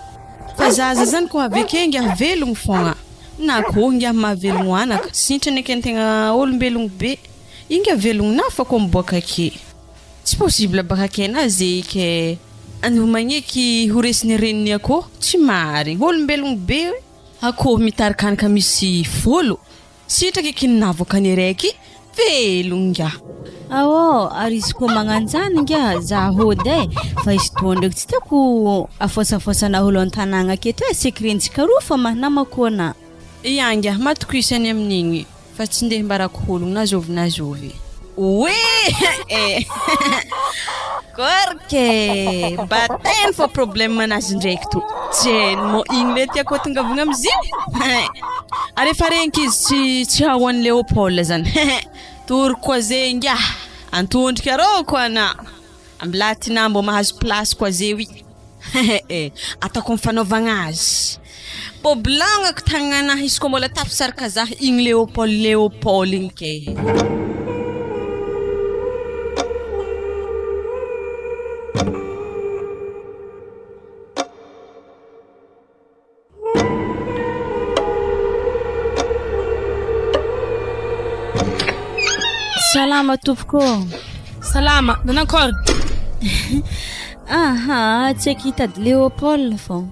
fa zaza zany ko aveke inga velogno fogna na ko inga mahavelogno anaka sintrany ake tegna olombelogno be inga velogno na fa ko miboaka ake tsy possible baka ake na zeke anu magneky horesiny reniny ako tsy marigny olombelogno be ako mitarikanika misy folo sitraky kinavokany raiky velogno nga ary izy koa magnanjany nga za hody fa izy to ndraiky tsy tiako afosafosana olo an-tanagna aketo sekrentsika roa fa mahnamako na ianga matoko isany amin'igny fa tsy ndeha mbarako ologno nazovy korke baten fa problème anazy ndraiky to tsy mo igny le tiako tongavagna amiziny arefa renky izy tsy hahoan'ny Léopold zany tory koa zay nga antondrika rô koa na amblatina mbo mahazo place koa zay atako mifanaovagna azy poblagnako tagnanahy izy koa mbola tapsaraka zah igny Léopold igny ke Salama tompoko. Salama, nanakor. Tsy akitady Léopold fô.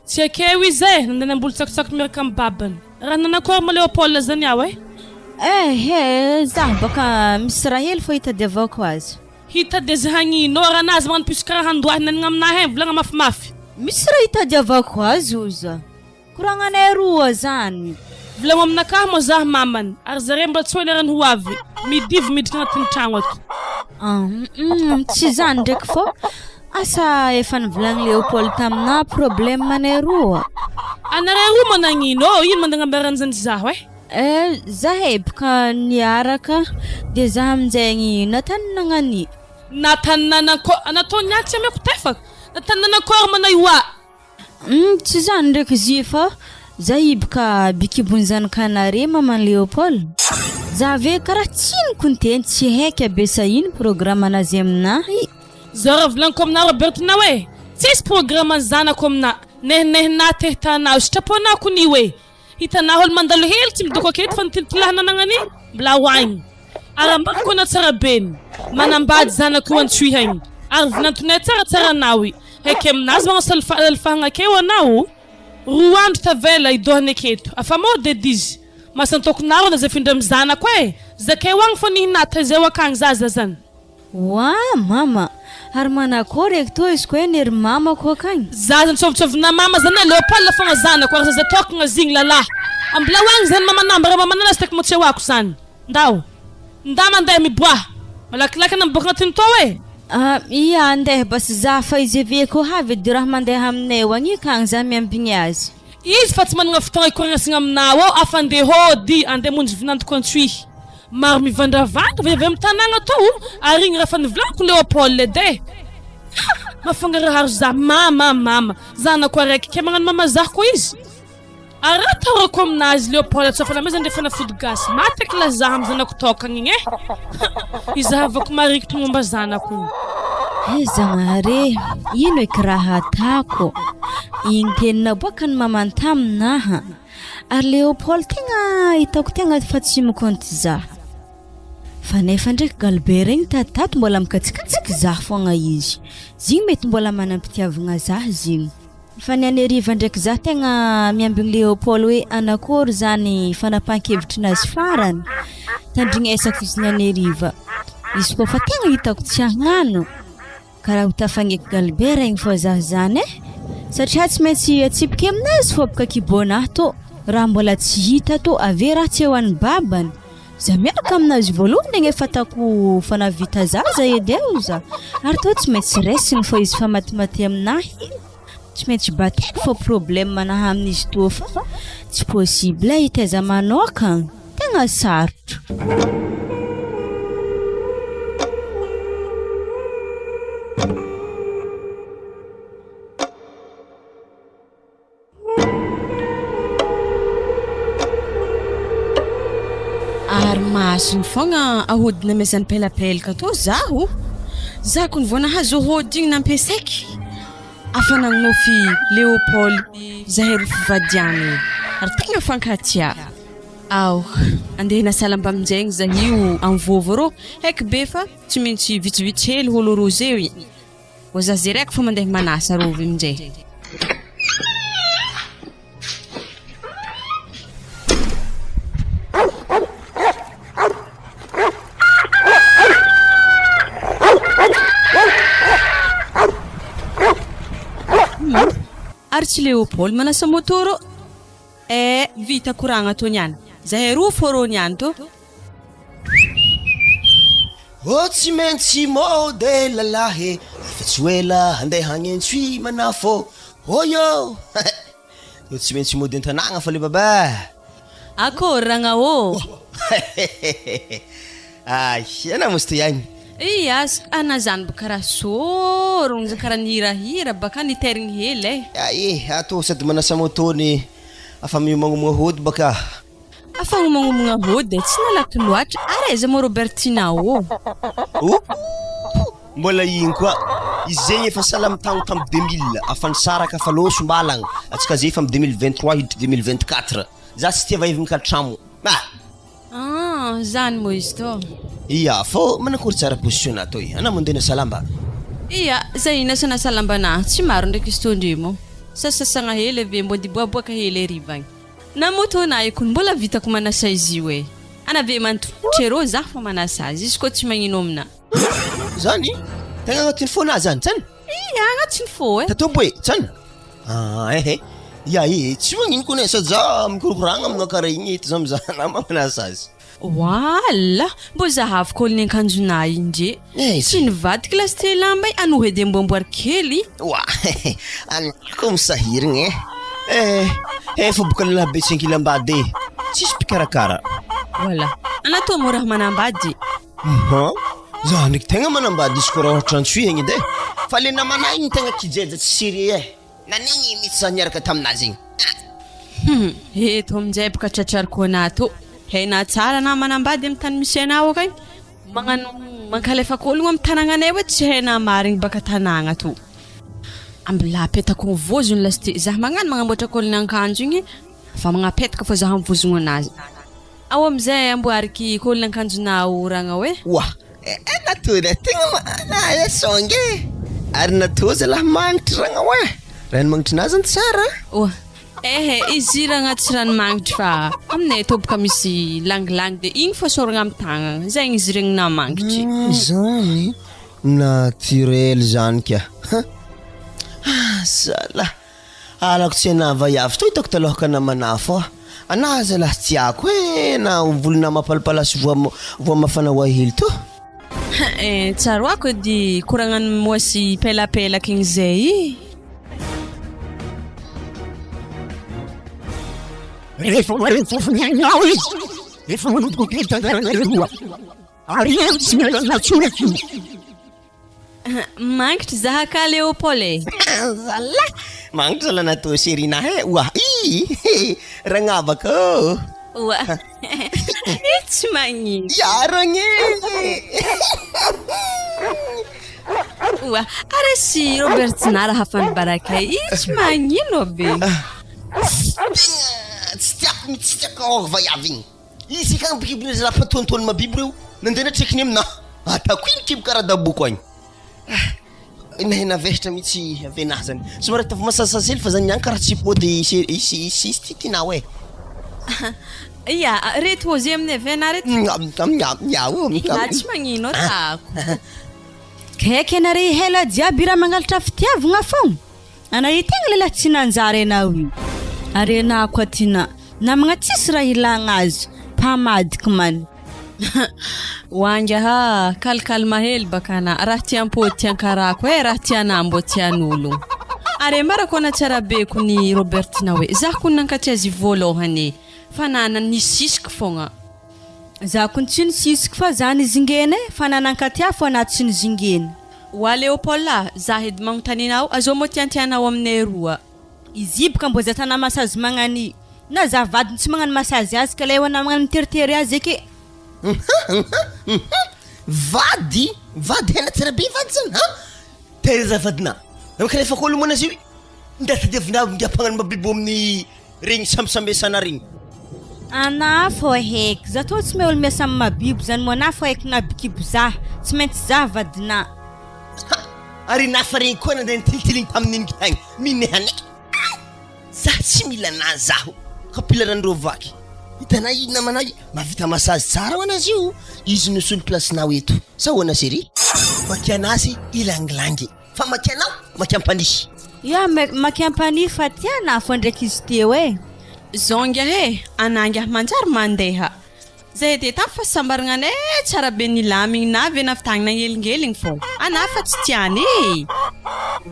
Tsy ake wizay, nandana mbola tsakotsaky miaraka amin'ny babany. Raha nanakor ma Léopold zany aho Zah baka misy raha hely fo hitadiavako azy. Hitady hagnino raha anazy magnano piso karaha handoahina aminahy volagna mafimafy. Misy raha hitadiavako azy oza. Koragnanay roa zany. Volagno aminakahy moa zah mamany ary zareo mbola tsy hoelerany ho avy midivy miditra agnatin'ny tragno ato. Tsy zany ndraiky fô asa efa nivolagny Léopold tamina problemanay roa. Anareo roa moa nagnino ino mandangambaran'izany zaho Zahay baka niaraka dia zah amin'izay nataninagnani. Nataony atsy ameko tefaka nataninakory mana io a. Tsy zany ndraiky izy fa zah baka bikibony zanakanare maman Léopold. Zah ve karaha tsinoko ny tsy haika besa ino programanazy aminahy. Zara volagnico amina Robertina hoe tsisy programme zanako amina nehnehina tehtanao sitraponako ni hoe hitanao olo mandalo hely tsy midoko aketo fa nitiltilahana anagnany mbola hoagny ary ambako na tsara beny manambady zanako io antsoihagny ary vinantonay tsaratsara anao heky aminazy magnasalifahagna akeo anao roa andro tavela idohany aketo afa mode dizy masantokonaro na zay findra mizanako zakay hoagny fo nihinata zay wakagny zaza zany. Mama ary manakôry eky tô izy koa nery mama koa kagny. Zaza nitsovitsovina mama zany Léopold fogna zanako ary zaza tokagna zigny lalahy. Ambla hoagny zany mama nambara mama nanazy tek motsy hoako zany. Nda mandeha miboaha. Malakilaky namboka agnatin'ny tô Ia andeha bas za fa izy ave ko havy de raha mandeha aminay hoagny kagny za miambigny azy. Izy fa tsy managna fotoagna ikoragnasigna aminao afa andehôdy andeha monjy vinantoko antsoihy. Maro mivandravandra avy amin'ny tanagna tô ary igny raha fa nivolagnico Léopold edy mafangaraharo za mama zanako araiky ke magnano mama zah koa izy ary ataorako aminazy Léopold atsofana me zany rehefa nafody gasy maty la zah amy zanako tokagny igny izahavako marikitry momba zanako Zagnahare ino eky raha atako igny tenina boaka ny mamany taminaha ary Léopold tegna hitako tegna fa tsy mikonty zah. Fa nefa ndraiky Galbert igny tato mbola mikatsikatsiky zah fogna izy. Zigny mety mbola manampitiavagna zah zigny. Fa ny aneriva ndraiky zah tegna miambigny Léopold hoe anakôry zany fanapahan-kevitrinazy farany. Tandrignesako izy ny aneriva. Izy koa fa tegna hitako tsy hagnano. Karaha hotafagneky Galbert igny fô zah zany satria tsy maintsy atsipiky aminazy fô baka kibônahy tô. Raha mbola tsy hita tô ave raha tsy eo an'ny babany. Za miaraka aminazy voalohany igny efa atako fanavita zaza edy za. Ary tô tsy maintsy resiny fô izy fa matimaty aminahy. Tsy maintsy bateko fô problème manaha amin'izy tô fa tsy possible hitaiza manokagna. Tegna sarotro. Masiny fogna ahodina mezany pelapelaka tô zaho ko ny vao nahazo hody igny nampesaiky afa nagnofy Léopold zahay ro fivadiagny ary tegna fankatia andeha nasalamba aminjegny zah io amvovo rô heky be fa tsy maintsy vitsivitsy hely holo rosé o zah zay raiky fa mandeha manasa rovy aminjay. Ary tsy Léopold manasa motoro vita koragna tô niany zahay roa fô rô niany tô tsy maintsy mode lalahy fa tsy hoela andeha hagnentsy manafô yo tsy maintsy mode an-tanagna fa le baba akôry ragna ana mosy to ihany anazany baka raha sorogny za karaha nihirahira baka niterigny hely atô sady manasa motony afa miomagnomagna hody baka afa miomagnomagna hody tsy nalaky loatra araiza mo Robertina mbola igny koa izy zegny efa salamy tagno tamy 2000 afa nisaraka afa loso mbalagna atsika zay efa amy 2023 hiditry 2024 za tsy tia vaivy mikatramo zany mo izy tô fô manakory tsara position atô ana mandena salamba zay inasa nasalambana tsy maro ndraiky izy tô ndremo sasasagna hely ave mbo diboaboaka hely arivagny na moto na ikony mbola vitako manasa izy io Anave mantotra rô za fa manasa azy izy koa tsy magnino amina. Zany tegna agnatin'ny fona zany tsany. Agnatiny fô Tatombo e tsany. Ya tsy magnino koa ne saja mikorokoragna aminao karaha igny eto za mizaha nama manasa azy. Wala, mbo zahaviko olony akanjonay indre. Tsy nivadiky lasite lamba anohy edy amboamboary kely. Anako misahirigny fa boka lalabe 5 kilo ambady tsisy mpikarakara. Wala, anatao mo raha manambady. Za ndraiky tegna manambady izy koa raha ohatra antsoy igny edy fa le namanay igny tegna kijeja tsy sérieux nanigny mitsy za niaraka taminazy igny. Eto aminjay boka tratrariko anato. Haina tsara na manambady amin'ny tany misy anao akagny. Magnano mankalefaka ologno amin'ny tanàgnanay hoe tsy haina marigny baka tanàgna to. Ambila apetako vozony lasite za magnano magnamboatra kolony akanjo igny fa magnapetaka fa za amivozogno anazy. Ao amizay amboariky kolony akanjona oragna hoe natona tegna manaya songe ary natoza laha magnitry ragna hoe rano magnitry nazany tsara. Izy ragnaty ranomagnitry fa aminay tô boka misy langilangy de igny fa soragna amin'ny tagnana zegny izy regny namagnitry. Zany naturel zany kia. Sala alako tsy anava yavy to hitako talohaka namana fô anazy laha tiako na volona mapalapalasy voa mafana hoa hely to. Tsaroako edy koragnany moasy pelapelaka igny zay. Rehefa fofony agnao izy efa manodoko kely tantaranareo ary tsy miala natsorako. Magnitry zaha ka Léopold Zala magnitry la natao serina ragnavaka tsy magnino yaragny are si Robertina raha fanbarakay tsy magnino be. Tsy tiako vayavy igny izy ka bibly za patontony mabiby reo nandena trekiny amina atako iny kibo karaha daboko agny nahena vestra mitsy avenahy zany somary tava masasasely fa zany niany karaha tsy pody isy titinao reto ozy amin'ny avena reto tsy magnino tako kaiky anare hela jiaby raha mangalatra fitiavagna fogna anare tegna lelah tsy nanjary anao io ary anako atina namagna tsisy raha ilagna azy mpamadiky man. Wanga kalkalma hely bakana raha tiampody tiankarako raha tianambo tian'ologno. Are marako na tsara be kony Robertina hoe za kony nankatry azy voalohany fa nana nisisiky fogna. Za kony tsy nisisiky fa zany zingeny fa nanankatia fo anaty tsy nizingeny. Wa Léopold za edy magnotaninao azo mo tiantianao aminay roa. Izy boka mbo za tana masazy magnany na za vadiny tsy magnano masazy azy ka leona magnano teritery azy eke. Vady hena tsara be vady zany teza vadina namkalefa kolo mona izy ndatadiavina ngiapagnano mabibo amin'ny regny sambisambesana regny. Ana fo heky za to tsy olo miasa amin'ny mabibo zany mona fo heky na bikibo za tsy maintsy za vadina. Ary nafa regny koa nandany tilitiligny tamin'iny agny minehany za tsy mila na zaho kapilarandreo vaky hitanay iny namanay mavita masazy tsara ho anazy io izy nosolo plasinao eto sa hoana série makianasy ilanglangy fa makianao makiampanisy makiampani fa tiana fo ndraiky izy teo zonga ananga manjary mandeha zay de fa sambaragna tsara be nilamigny na ve nafitagnana ngelingeligny fo ana fa tsy tiany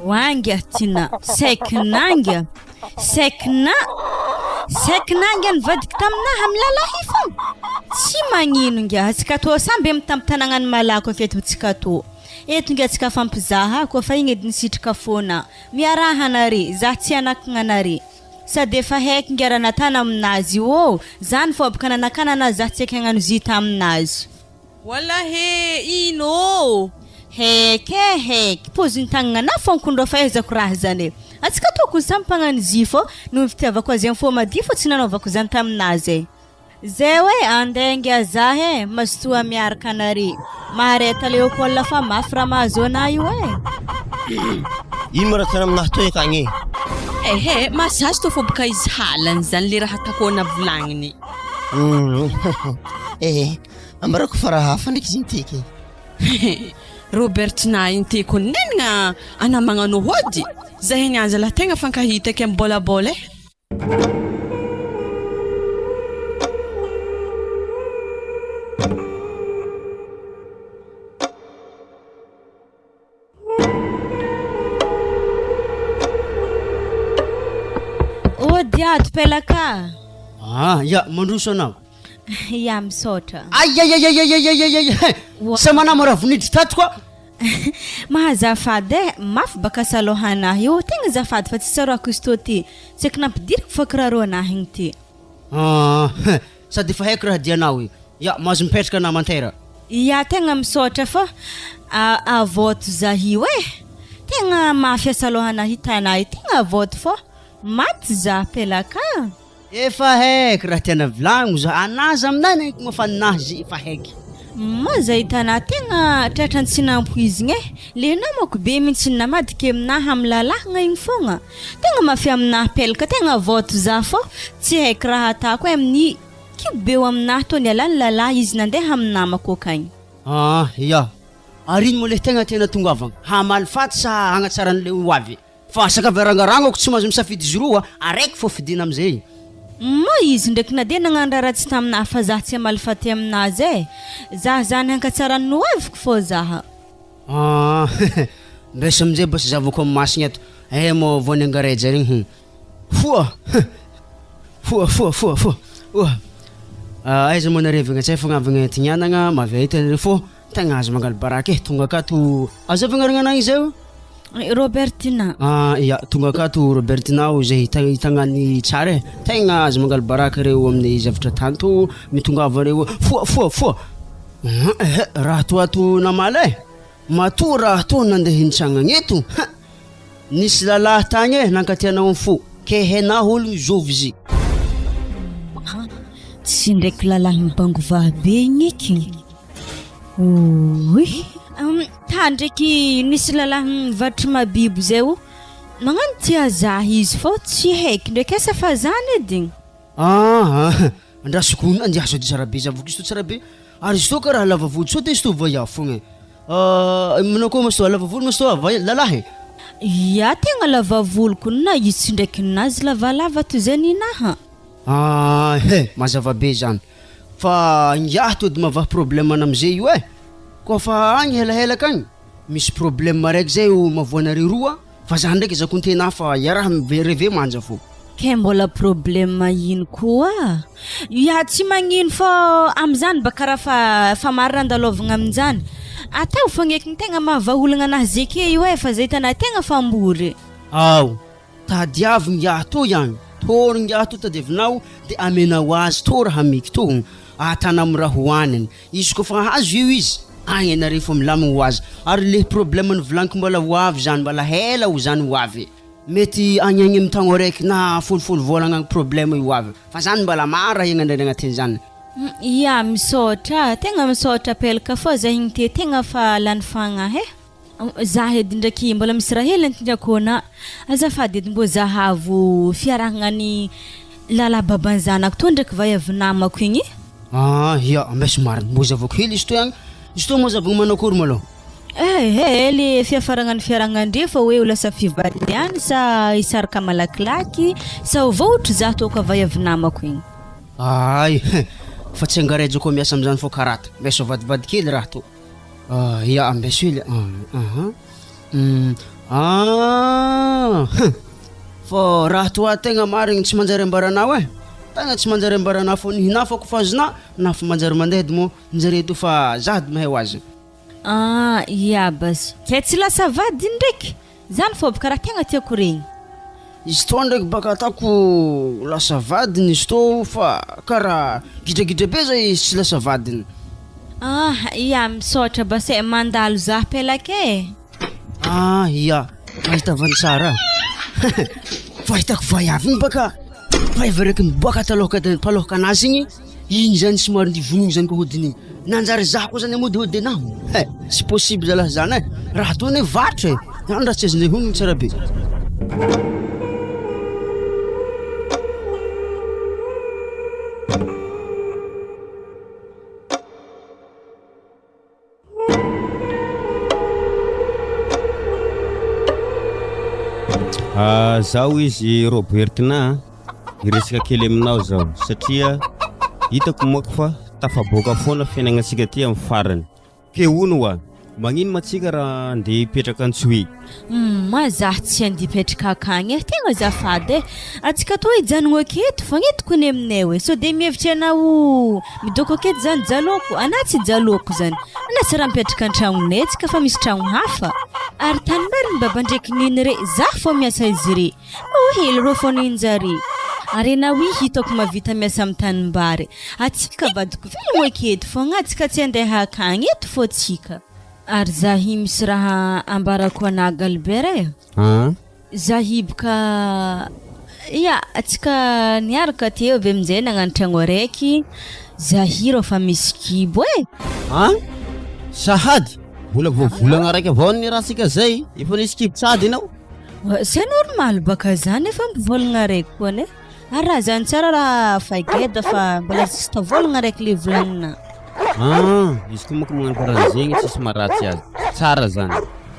wanga tina seknanga seknanga nivadiky taminaha milalahy fo tsy magnino ngia atsika to samby amtamtanagna malako afeto tsika to eto ngia tsika fampizaha ko fa igny edy nisitrika fona miaraha nare za tsy anakanare sady efa heky ngia raha natana aminazy zany fo baka nanakana za tsy heky hagnano zita aminazy. Wala ino heky poziny tagnana na fonkondro fahaizako raha zany atsika toko samy mpagnano zifo no fitiavako azy amin'ny fo madi fo tsy nanaovako zany taminazy zay hoe andenga za mazotoa miaraka anare mahareta Léopold fa mafy raha mahazo ana io ino maratana aminahy to akagny masazy to fo boka izy halany zany le raha takona volagniny. Amarako faraha hafa ndraiky izy tiky. Robertina inteko nenagna anamagnano hody zahay niaza la tegna fankahitaka amin'ny bolabola Diado pelaka. Ya mandroso anao. Ya misaotra. Ay. Samana mora vonidry tato koa. Mahazafady mafy baka salohanahy io tegna zafady fa tsy sarako izy tô ty. Tsy nampidiriko fa kiraro anahy igny ty. Sady efa haiko raha dianao io. Ya mahazo mipetraka namantera. Ya tegna misaotra fa avoto zahio tegna mafy salohanahy hitanay tegna avoto fa maty za pelaka. Efa haiko raha tiana volagno za anazy aminay mafaninazy efa haiko. Maza hitana tegna tratran'ny tsy nampoizigny le namako be mihitsy namadika aminahy amin'ny lalahagna igny fogna tegna mafy aminahy pelaka tegna voto za fô tsy haiko raha atako amin'ny kibeo aminahy tô nialany lalahy izy nandeha amin'ny namako akagny. Ya ariny mo le tegna tena tongavagna hamalifaty sa hagnatsara an'le hoavy fa sakaverangarangako tsy mahazo misafidy izy roa araiky fô fidina amizay. Ma izy ndraiky na de nagnano ratsy taminahy fa za tsy amalifaty aminazy za zany hankatsarany hoaviko fô zaha. Mbesa amizay bas zavako amin'ny masina eto mo voany angareja regny foa aiza mo narevagna tsay fagnavagna tignanagna maviahitany fô tegna azo mangali baraka tonga akato azavagna ragnanahy zay Robertina. Ya tonga akato Robertina zay tagnany tsara tegna azo mangali baraka reo amin'ny zavatra tanto mitongava reo foa raha to ato namala mato raha to nandeha hintsagna eto nisy lalahy tagny nankatianao amin'ny fo ke hena ologno zovy izy. Tsy ndraiky lalahy mibango vahabe igny eky. Ta ndraiky nisy lalahy mivatry mabibo zay magnano tia zah izy fô tsy haiko ndraiky asa fa zany edy. Andrasoko andiaso edy tsara be zavoko izy to tsara be ary izy to ka raha lava volo so de izy to voya fogna. Manao koa masto lava volo masto lalahy. Ya tegna lava voloko na izy tsy ndraiky nazy lavalava to zay ninaha. Mazava be zany fa ngiahy to de mavaha problème amizay io koa fa agny helahela kagny misy problème raiky zay mavoanare roa fa zany ndraiky zakony tena fa iaraha reve manja fô. Ke mbola problème ino koa? Ya tsy magnino fô am'zany baka raha fa marina andalovagna amin'zany atao fogna tegna mahavaholagna anazy zeke io fa zay tana tegna fambory. Tadiavy ngiahy to ihany tory ngiahy to tadiavinao de amenao azy to raha miky to atana amin'ny raha hoaniny izy koa fa hazo io izy agny anare fô milamigny ho azy ary le problème ny volaniko mbola hoavy zany mbola hela ho zany hoavy mety agny amin'ny tagno araiky na folofolo volagna agny problème io hoavy fa zany mbola mara ignandrany agnatin' zany. Ya misaotra tegna misaotra pelaka fô zah igny te tegna fa lany fagnahy zah edy ndraiky mbola misy raha hely antindrakôna azafady edy mbô zahavo fiarahagna ny lala baban'ny zanako to ndraiky vaiavy namako igny. Ya ambesy mariny mbô zavako hely izy to agny izy to moa zavagna manao akory malo. Le fiafaragna ny fiaragnandre fa hoe ho lasa fivadiany sa hisaraka malakilaky sa vohotry zah to ka vaiavy namako igny. Fa tsy angareja koa miasa am'zany fô karata mbeso vadivady kely raha to. Ya ambeso hely fô raha to tegna marigny tsy manjary ambaranao tegna tsy manjary ambaranao fô nihina fako fa azona na fa manjary mandeha dy mo njare to fa zah dy mahay azy. Ya bas ke tsy lasa vady ndraiky zany fô baka raha tegna tiako regny. Izy to ndraiky baka atako lasa vadiny izy to fa karaha gidragidra be zay tsy lasa vadiny. Ya misaotra bas mandalo zah pelaka Ya mahita vany tsara fa hitako vaiavy igny baka vaiavy raiky miboaka palohaka anazy igny igny zany somary ndivonigny zany ko hodiny nanjary zah koa zany amodihody anao tsy possible zalahy zany raha toy ane vatra any raha tsy azonay honigny tsara be. Zaho izy Robertina iresaka kely aminao zao satria hitako moako fa tafaboaka foana fiainagnantsika ty amin'ny farany. Ke ono wa magnino matsika raha andeha hipetraka antsohy. Mazah tsy andeha hipetraka akagny tegna zafady atsika to hijanogno aketo fagnetiko ny aminay hoe so de mihevitra anao midoko aketo zany jaloko ana tsy jaloko zany ana tsy raha mipetraka an-tragnonay atsika fa misy tragno hafa ary tany mariny baba ndraiky niny re zah fo miasa izy re hely rô fo ninjare ary na wi hitako mavita miasa amin'ny tanimbary atsika vadiko velogno aketo fogna atsika tsy andeha akagny eto fo atsika. Ary zahi misy raha ambarako anag Albert zahibka ya atsika niaraka teo be aminjay nagnano tragno araiky zahiro fa misy kibo Sahady mbola voavolagna araiky avao ny rahasika zay efa nisy kibo sady ianao. C'est normal baka zany efa mivolagna araiky koa ne ary raha zany tsara raha faigeda fa mbola tsy tavolagna araiky le volagnina. Izy koa moka magnano karaha zegny tsisy maratsy azy tsara zany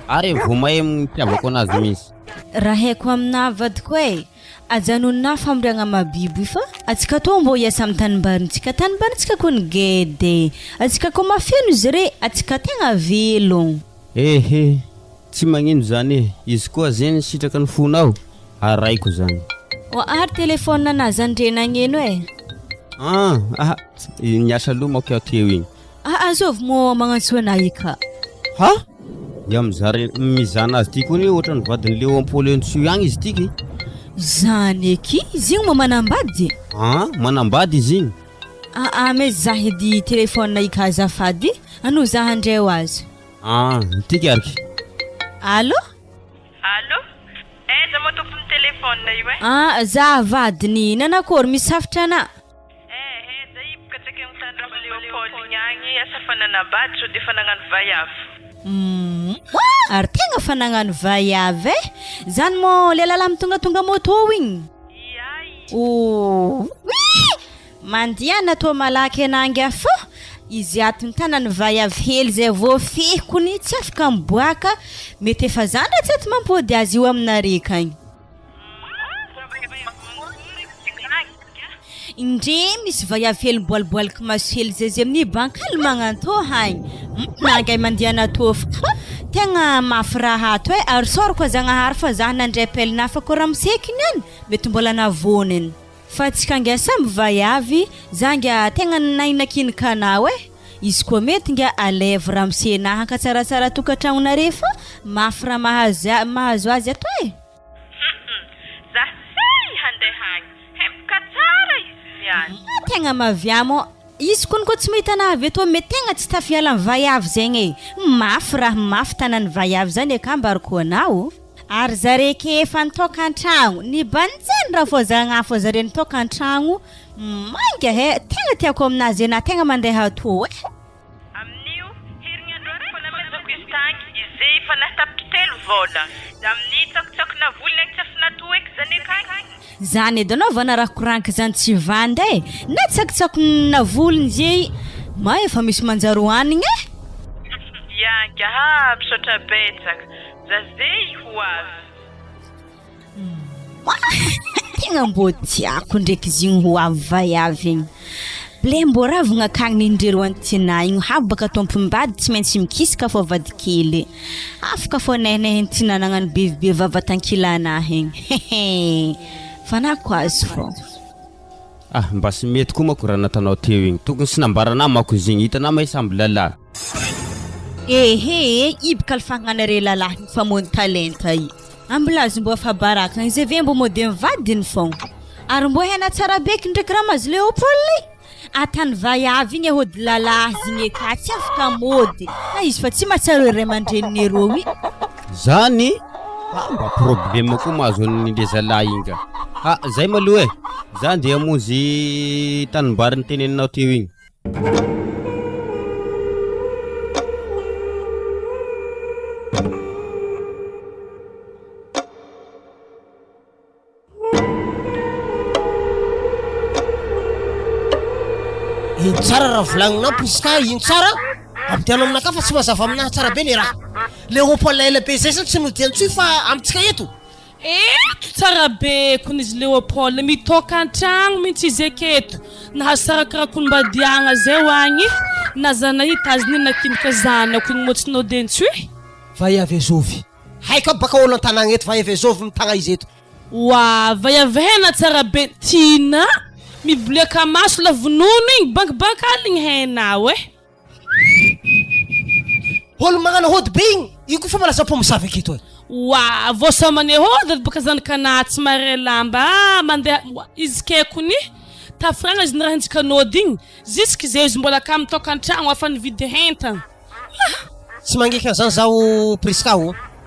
ary vao mahay mitiavako anazy misy raha haiko amina vadiko ajanona fambriagna mabiby fa atsika to mbo hiasa amin'ny tanimbarintsika koa ny gede atsika koa mafeno izy re atsika tegna velogno. Tsy magnino zany izy koa zany sitraka ny fonao araiko zany ary telefônina anazy andrenagneno niasa aloha mako teo igny azovy mo magnantso anay ka ya mizana azy ty koa ny ohatra ny vadiny leo ampôle antsoy agny izy tiky zany eky izy igny mo manambady manambady izy igny me zah edy telefônina ika azafady ano zah andray ho azy tiky ariky. Allo za mo tompony telefônina io zah vadiny nanakory misy hafitra ana fananambady so defa nagnano vaiavy ary tegna fa nagnano vaiavy zany mo le lala mitongatonga moto igny mandiana to malaky anangy afo izy ato ny tanany vaiavy hely zay voafehiko ny tsy afaka miboaka mety efa zany tsy ato mampody azy io aminareka agny indre misy vaiavy hely mboaliboaliky maso hely zay amin'ny bankale magnanto haigny nangay mandiana tofa tegna mafy raha ato ary soro koa zagnahary fa zah nandray pelina fa koa raha misekiny any mety mbola navoniny fa atsika ngia samby vaiavy zanga tegna nainakinika anao izy koa mety ngia alève raha misenahaka tsaratsara tokantragnona refa mafy raha mahazo azy ato tegna maviamo izy koa tsy mahita navy eto mety tegna tsy tafiala ny vaiavy zegny mafy raha mafy tanany vaiavy zany akambariko anao ary zareke efa nitoka an-tragno ny banjany raha fo zagnafo zare nitoka an-tragno manga tegna tiako aminazy na tegna mandeha ato amin'io herinandro ary fa namezako izy tangy izay fa natapitry telo vola da amin'ny tsakotsakona volony tsy afinato eky zany akagny zany edy anao vana raha koranky zany tsy vandy na tsakotsakona volony zay ma efa misy manjaro hanigny yanga misaotra betsaka zazay ho avy tegna mbo tiako ndraiky zigny ho avy vaiavy igny ble mbo ravagna akagny indrero antinay igny habaka tompombady tsy maintsy mikisaka fo vadikely afaka fo nehneh tina nagnano bevibe vavatankilanahy igny fanako azy fo mba sy mety koa mako raha natanao teo igny tokony sy nambarana mako izy igny hitanao mahay samby lalahy ibika alfagnanare lalahy famony talenta i amblazy mbo afabaraka izy ve mbo mody mivadiny fogna ary mbo hena tsara beky ndraiky raha mazy Léopold atany vaiavy igny hody lalahy zigny ka tsy afaka mody na izy fa tsy matsaro ray mandreniny erô zany mba problème koa mahazo an'ile zalahy igny ka zay maloha zany dia amonzy tanimbary ny teneninao teo igny iny tsara raha volagninao puisque iny tsara ampiano aminaka fa tsy mazava aminahy tsara be le raha le opolaela be zay zany tsy nodiantsoy fa amitsika eto Tsara be kun izy Leopold mitoka an-tragno mihitsy izy eketo nahasaraka kumbadiagna zay hoagny na zana hitaziny nakinika zanako igny motsinao dentsy Vaiavezovy haiko baka olo an-tanagna eto Vaiavezovy mitagna izy eto wa vaiavehena tsara be tina mibliaka maso la vonono igny bankibanka aligny hainao olo magnano hody be igny koa fa malaza mpamosavy aketo wa vosa mane hody baka zanakanatsy mare lamba mandeha izy kekony tafragna izy niraha hinjikanody igny ziska zay izy mbola ka mitoka an-tragno afa nividy hentana tsy mangeky zany zao priska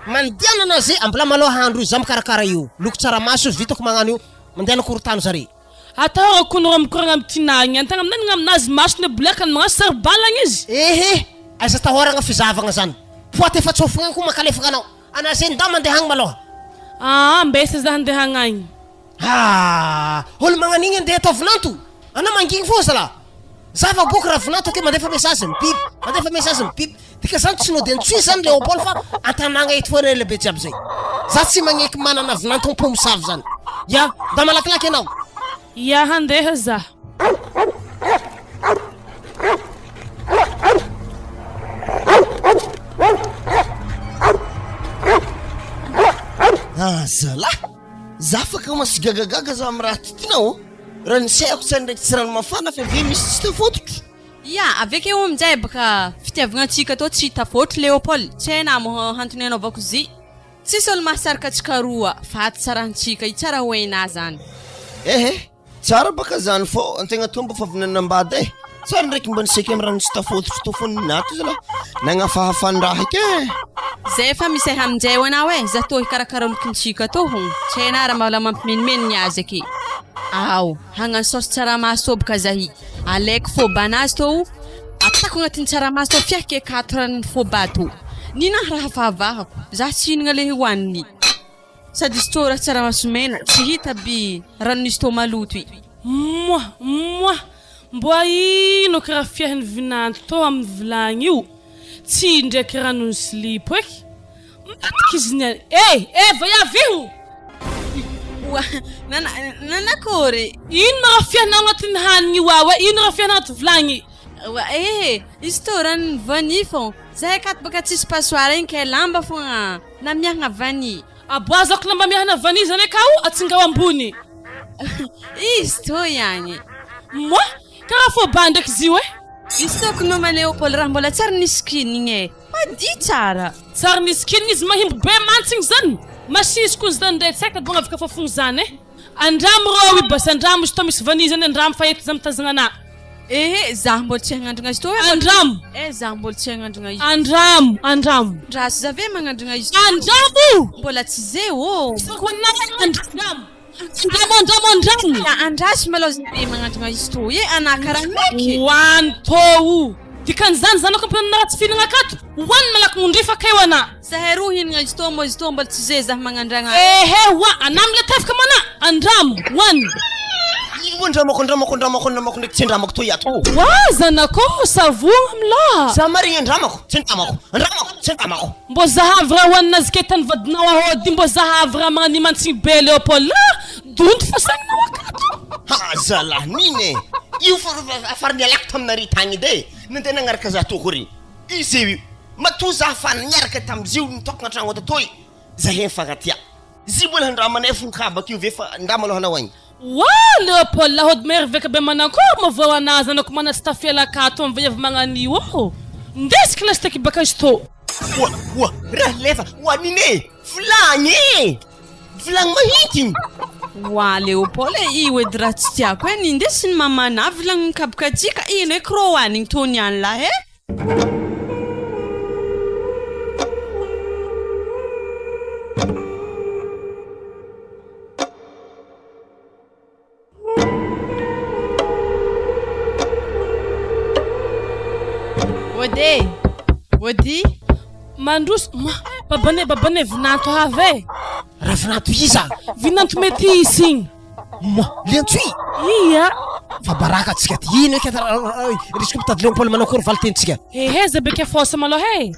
mandiana na zay ambola maloha handro izy mikarakara io loko tsaramaso vitako magnano io mandiana korotano zare atao kono mikoragna amtinagny antagna aminany aminazy maso ne bliaka magna sarbalagna izy aiza tahoragna fizavagna zany poate efa tsofagna ko makalefaka anao ana zay nda mandeha hagny maloha mbesa za handeha hagny olo magnanigny andeha atao vinanto ana mangigny fô zala zava boky raha vinanto ke mandefa message mipip dika zany tsy nody antsoy zany Leopold fa an-tanagna eto foana lehibe jiaby zay za tsy magneky manana vinanto mpamosavy zany ya da malakilaky anao ya handeha za zala za afaka masigagagaga za amin'ny raha titinao raha nisayako tsany ndraiky tsy rano mafana fa ve misy tsy tafototro aveke eo aminjay baka fitiavagnantsika atao tsy tafotro Leopold tsy haina hantony anaovako zy tsisy olo mahasaraka atsika roa fa aty tsarantsika i tsara hoaina zany tsara baka zany fô antegna tomba fa vinanambady tsara ndraiky mba niseky amin'ny rano tsy tafototro tofony nato zala nagnafahafandraha ike zay fa misy aminjay ho anao za tô hikarakara olokontsika tô tsy haina raha mala mampimenimeny azy ake hagnano saosy tsaramaso baka zahy alaiko fôba anazy tô atako agnatin'ny tsaramaso tô fiake 4 fôba tô nina raha fahavahako za tsy hinagna le hoaniny sady izy tô raha tsaramaso mena tsy hita by ranonisy tô maloto moi mbo ino karaha fiahiny vinanto tô amin'ny vilagny io tsy ndraiky ranony slip eky matatika izy niany vaiaviho nanakory ino raha fiahinao agnatin'ny hanigny io ino raha fiahinao agnaty vilagny izy tô ranony vani fô zahay akato baka tsisy pasoara igny ke lamba fogna na miahagna vani aboazako lamba miahana vani zany akao atsingao ambony izy tô ihany moi karaha fôba ndraiky zio izy tô kono mama Leopold raha mbola tsara niskinigny madi tsara niskinigny izy mahimbo be mantsigny zany masisy koa zany ndraiky saika bonga afaka fafogno zany andramo rô basa andramo izy tô misy vani zany andramo fa eto za mitazagna ana za mbola tsy hagnandrogna izy tô andramo za mbola tsy hagnandrogna izy andramo rasy za ve magnandrogna izy andramo mbola tsy zay andramo andrasy malô za ve magnandrogna izy tô anakara meky hoany tô dikan'izany zanako ampianana raha tsy fihinagna akato hoany malaky mondrifa kay ana zahay roa hinagna izy tô izy tô mbola tsy zay za magnandragna anamy le tafika mana andramo hoany ndramako ndraiky tsy andramako tô iato zanako savogna amilà za marigny andramako tsy andramako mbo zahavy raha hoaninazy ketany vadinao ahody mbo zahavy raha magnany mantsigny be Leopold donto fa sagninao akato zala nine io afary nialako taminary tagny edy nandeha nagnaraka za tô kory izy io mato za fa niaraka tamizio nitokagna antragno ato toy zahay mifagnatia zy mbola handramanay fonkabako io ve fa ndama aloha anao agny Leopold lahody merveka be manankory mavao anazy anako mana tsy tafiala akato amin'ny vaiavy magnanio ndesiky lasy taky baka izy tô raha lefa nine vilagny mahity Leopold io edy raha tsy tiako nindesiny mamana vilagny mikabaka atsika ino eky rô hoanigny tô niany lah Wodi mandroso babane vinanto have raha vinanto iza vinanto mety isigny liantsoy iya fa baraka atsika ty ino eky risiko mitady Léopold manao akory valitentsika Ehe beke fosa malo he.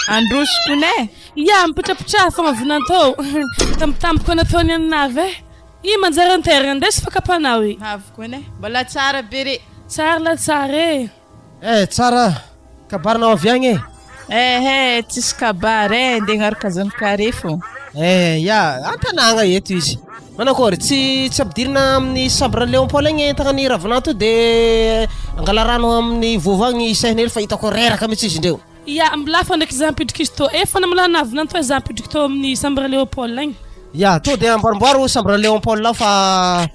Androsiko ne. Ya mpitrapitra fogna vinantô. Tamtampoka nataony anave. I manjary anterina ndesy fakapanao i. Haviko ne. Mbola tsara bere. Tsara la tsara e. Tsara kabarinao avy agny Tsisy kabary nde gnaraka zanakare fô. Ya antanagna eto izy manakory tsy ampidirina amin'ny sabre Léopold igny entagna ravinato de angala rano amin'ny vovagny isainely fa hitako reraka mihitsy izy indreo Ya mlafa ndraiky zampidriky izy tô efa namilana avinantô zampidriky tô amin'ny sabre Léopold igny. Ya to de amboarimboaro sabre Léopold lao fa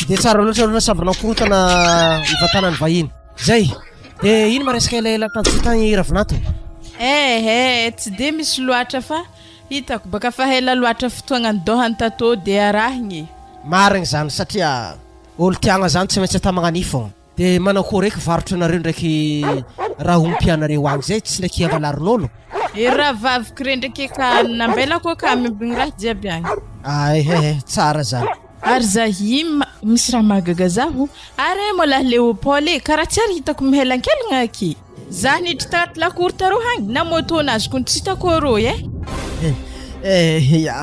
de tsara loatra aloha sabre nakorotana ivatanany vahiny zay de ino maresaka elaela tantany ravinato Tsy de misy loatra fa hitako baka fa hela loatra fotoagna andohany tato de arahigny. Marigny zany satria olo tiagna zany tsy maintsy atamagnan'io fogna de manakory eky varotro anareo ndraiky raha ompianareo agny zay tsy ndraiky avalarin'olo Raha vaviko re ndraiky ka nambelako ka mimbigny raha jiaby agny. Tsara zany Ary zahi misy raha mahagaga zaho ary mola Léopold karaha tsy ary hitako mihelankelagna aky zah niditra tagnaty lakory taro hagny na moto nazy ko tsy hitako arô ya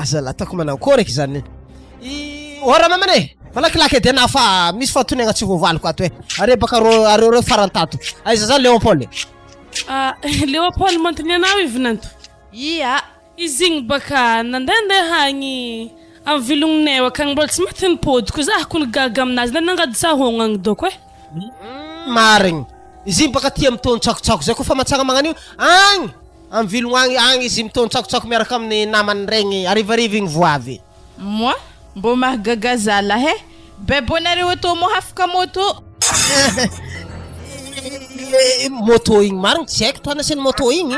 zala tako manakory eky zany ora mamane malakilaky edy ana fa misy fatonegna tsy voavaliko ato are baka areo farantato aiza zany Léopold Léopold mantiny anao ivinanto ia izy igny baka nandehandeha agny amin'ny vilogninay akagny mbola tsy mety nipodiko zah kony gaga aminazy nangady sahogna agny doko marigny izy igny baka tia mitony tsakotsako zay kofa matsagna magnan'io agny amin'ny vilogna agny izy mitony tsakotsako miaraka amin'ny namany regny arivariva igny voavy moi mbo mahagaga zala bebonareo atô mo hafaka moto moto igny marigny tsy haiko tanasiny moto igny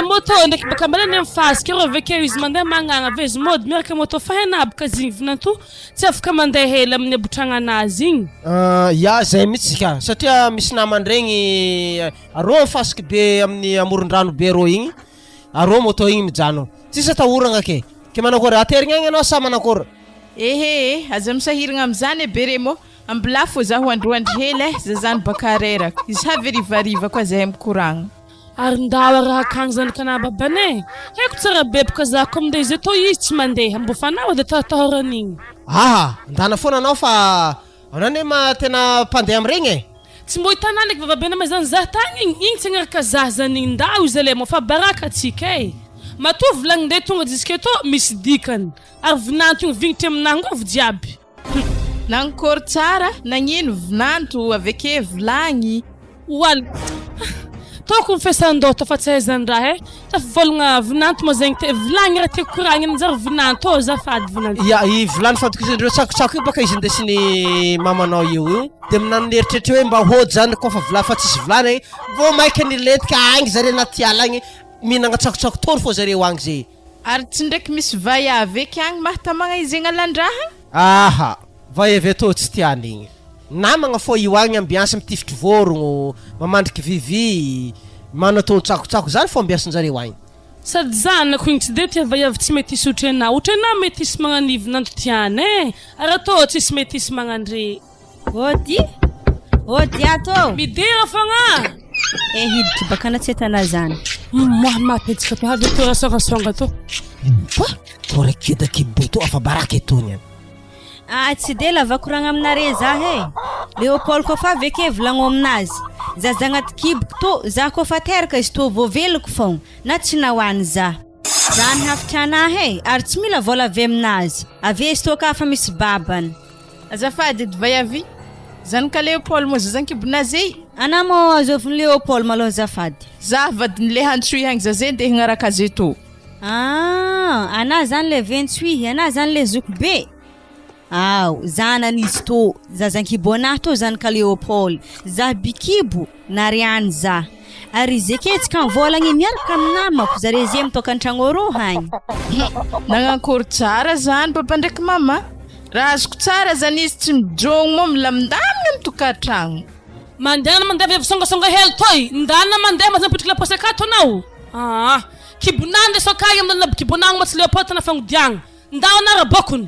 moto ndraiky baka mbala ny am'fasiky arô avekeo izy mandeha magnana ave izy mody miaraka moto fa henabaka zigny vinanto tsy afaka mandeha hela amin'ny abotragna anazy igny ya zay mihitsy ka satria misy namany regny arô mifasiky be amin'ny amoron-drano be rô igny arô moto igny mijano tsisy atahoragna ke manakory aterigna agny anao sa manakory aza misahiragna am'zany bere mo ambila fô zaho androandry hely za zany baka reraka izy haverivariva koa zahay mikoragna ary ndao raha akagny zany kana babane haiko tsara bebaka zako amin'de izy atô izy tsy mandeha mbo fanao de tahoran'igny ndana foana anao fa anane tena mpandeha am'iregny tsy mbo hitanao ndraiky vavabena ma zany zah tagny igny tsy agnaraka zah zany igny ndao izy ale mo fa baraka atsika matoa volagnindey tonga jiska atô misy dikany ary vinanto igny vignitry aminangovy jiaby nankory tsara nagnino vinanto aveke volagny wal toko mifesan-dôta fa tsy haizany raha tafivolagna vinanto mo zegny te volagny raha tiako koragny anjary vinanto zafady vinanto i volany fantoko izy ndreo tsakotsako io baka izy ndesiny mamanao io de minano neritreritra hoe mba hody zany kofa volany fa tsisy volany vo maiky niletika agny zare anaty ala agny mihinagna tsakotsako tôny fô zareo agny zay ary tsy ndraiky misy vaiavy eky agny mahatamagna izy agnalan-draha vaiavy atô tsy tiany igny namagna fô io agny ambiansy mitifitry vorogno mamandriky vivy manatô tsakotsako zany fô ambiasanjareo agny sady zanako igny tsy de tia vaiavy tsy mety isy ohatra na mety isy magnanivy nanto tiany ary atô tsisy mety isy magnandre ody atô midira fogna hiditry baka anatsy zany matetsika to avy to rasongasonga to torakidakibo to afa baraka etony tsy de lavakoragna aminare zah Léopold kofa aveke volagno aminazy za agnaty kiboko to za kofa teraka izy to voaveloko fogna na tsy nahoany za ny hafitra anahy ary tsy mila vola avy aminazy ave izy to ka fa misy babany azafady edy vaiavy zanaka Léopold mo zazankibonazay ana mo azoviny Léopold malo azafady za vadiny le hantsoy hagny za zay nde hignaraka azy to ana zany le 28 ana zany le zoko be zanan'izy to zazankiboanahy to zanaka Léopold za bikibo nariany za ary izy ake tsy kan volagny miaraka aminamako zare zay mitoka an-tragno arô hagny nagnakory tsara zany papa ndraiky mama raha azoko tsara zany izy tsy mijogno mo milamindamina mitokantragno mandeha mandeha avy songasonga hely toy ndana mandeha mazampitrika laposy akato anao kibonany le sokay amin'ny kibonany mo tsy Léopold tana fagnodiagna ndao anara bokony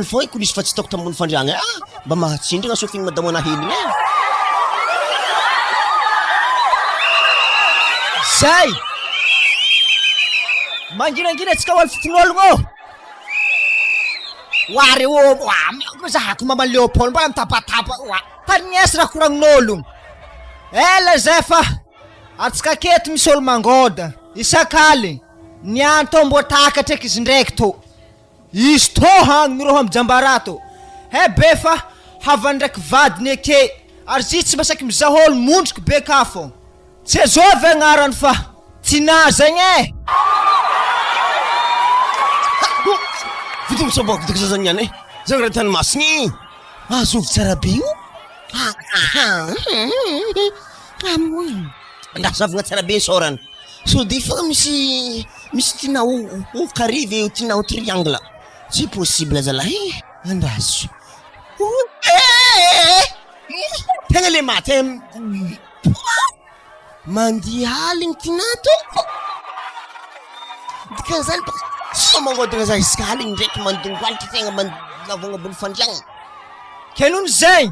ihany foagna ko nisy fa tsy taoko tambony fandragna mba mahatsindrina sofiny madamo anahy heliny zay mangirangina atsika hoaly fitin'ologno ware o zahako mama Leopold mba mitapatapa taniesy raha koragnin'ologno ela zay fa atsika keto misy olo mangoda isakaly niany to mbo takatra eky izy ndraiky to izy to hagny miroho amy Jambarato he be fa havany ndraiky vadiny ake ary zy tsy masaky mizaholo mondriky be ka fo tsy azovy agnarany fa tina zegny vita misabako dika zany niany Zagny raha tanomasiny azovy tsara be io ndasavagna tsara be sorana so de fa misy tiana ho carré ve tiana ho triangle c'est possible zalahy andaso tegna le maty mandialigny tinato dikazany so magnodagna za iska aligny ndraiky mandongoalitra tegna manavagna bolo fandragna kenony zay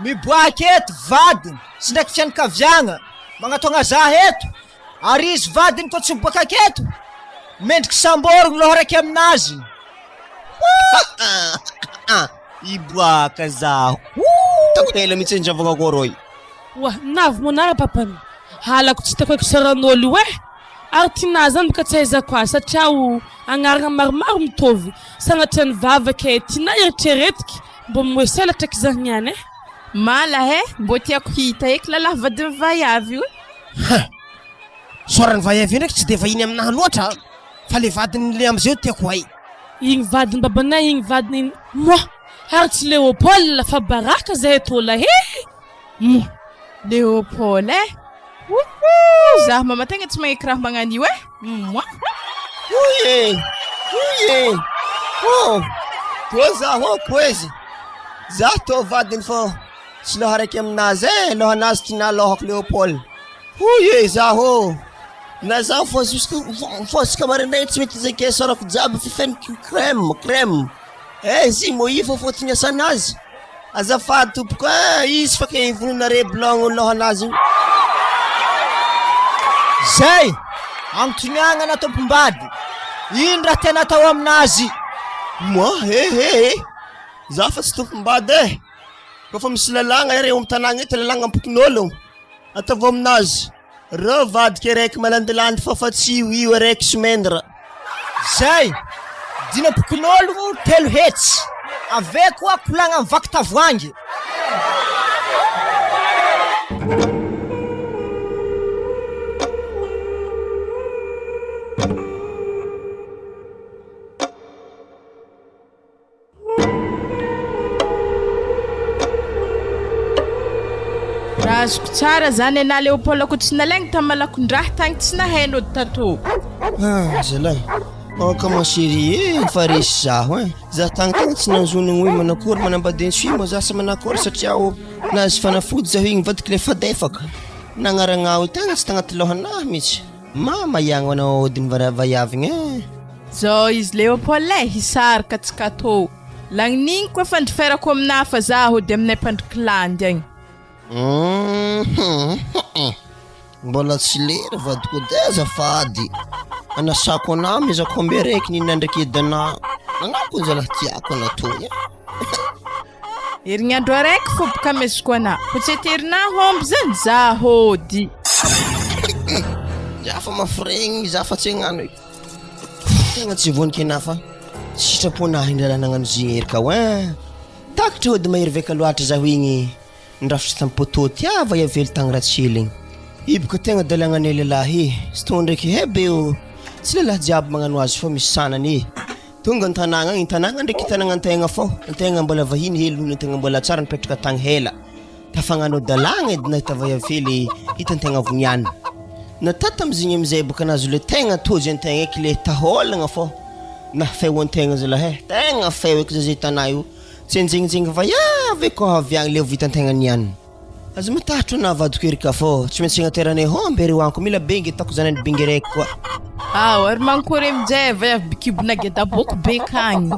miboaka eto vadiny sy ndraiky fianakaviagna magnatogna za eto ary izy vadiny koa tsy miboaka aketo mendriky samborogno loha raiky aminazy iboaka zaho takotela mihitsy ndravagna koroy wa navy monara papany halako tsy takoeko saran'olo io ary tina zany boka tsy aizako azy satria agnarana maromaro mitovy sagnatria ny vavaka tina eritreretika mbo moeselatra ky zany niany mala mbo tiako hita eky lalahy vadiny vaiavy io sorany vaiavy ndraiky tsy de vahiny aminahy loatra fa le vadiny le amizay tiako hay igny vadiny babanay igny vadiny moi ary tsy Léopold fa baraka zay tola Léopold zah mama tegna tsy magneky raha magnano io moi oye to zaho poezy za to vadiny fô tsy loha raiky aminazy lohanazy tina lohako Léopold oye zaho na za fosika marindray tsy mety zake sorako jiaby fifeniko crème zy moi fa fôtiny asanazy azafady tompoko izy fa ke vononare blongo lohanazy zay agnontoniagna na tompombady ino raha tena atao aminazy moi za fa tsy tompombady kofa misy lalagna re amtanagna eto lalagna ampokin'olo atavo aminazy reo vadika raiky malandilandy fa tsy io araiky somendra zay dina ampokin'olo telo hetsy ave koa kolagna mivaky tavoangy azoko tsara zany ana Léopold ko tsy nalaigny tamalakon-draha tagny tsy nahainao tato zalahy kama chérie fa resy zaho za tagny tegna tsy nanzonigny hoe manakory manambadiny suimo za sa manakory satria nazy fanafody zaho igny vadika le fadefaka nagnaragna tegna tsy tagnaty lohanahy mihitsy maiagna anao odiny vaiavigny zao izy Léopold hisarika tsikato lagnininy koa fandriferako aminahy fa zaho de aminay mpandrikilandy agny mbola tsy lera vadiko de azafady anasako anah mizako ambe raiky nina ndraiky edana nanako zalahy tiako anatoy herignandro araiky fô boka amezoko anah ko tsy eterinah homby zany za hody za fa mafregny za fa tsy agnano tegna tsy vonika anah fa tsy sitraponah indrala nagnano zigny ery kao takatra hody mahery veka loatra zaho igny ndrafitry tampotô tiava iavely tagny ratseligny iboka tegna dalagnane lelahy sy to ndraiky hebe tsy lelahy jiaby magnano azy fa misy sanany tonga an-tanagna agny tanagna ndraiky tanagna antegna fô antegna mbola vahiny hely noho antegna mbola tsara nipetraka tagny hela tafagnano dalagna edy nahita vaiavely hitantegna voniany natata amizigny amizay boka anazy le tegna tozy antegna eky le taholagna fô nafeo antegna zalahy tegna feo eky zay tanà io tsy enjegnijegny vaiavy koa aviagny le vitantegna niany azy matahatra na vadiko ery ka fô tsy maintsy agnaterane homby reo anko mila bengy atako zanany bengy raiky koa ary mankory amizay vaiavy bikibona gedaboko be kagny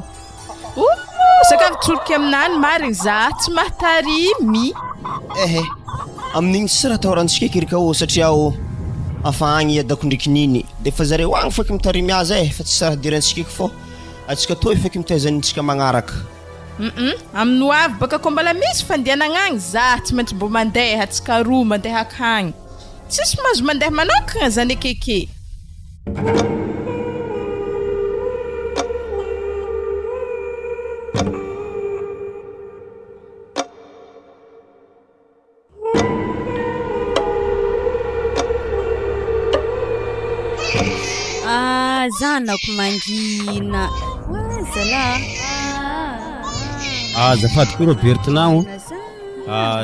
sakafo tsoroky aminany marigny za tsy mahatarimy amin'igny tsy raha tahorantsika eky ery ka satria afa agny iadako ndraiky niny de fa zareo agny faky mitarimy azy fa tsy raha dirantsika eky fô atsika toy faky mitaizanintsika magnaraka amin'ny avy baka ko mbala misy fandianagna agny za tsy maintsy mbo mandeha atsika roa mandeha akagny tsisy mahazo mandeha manokagna zany ekeke zanako mangina zala Azafady koa Robertinao.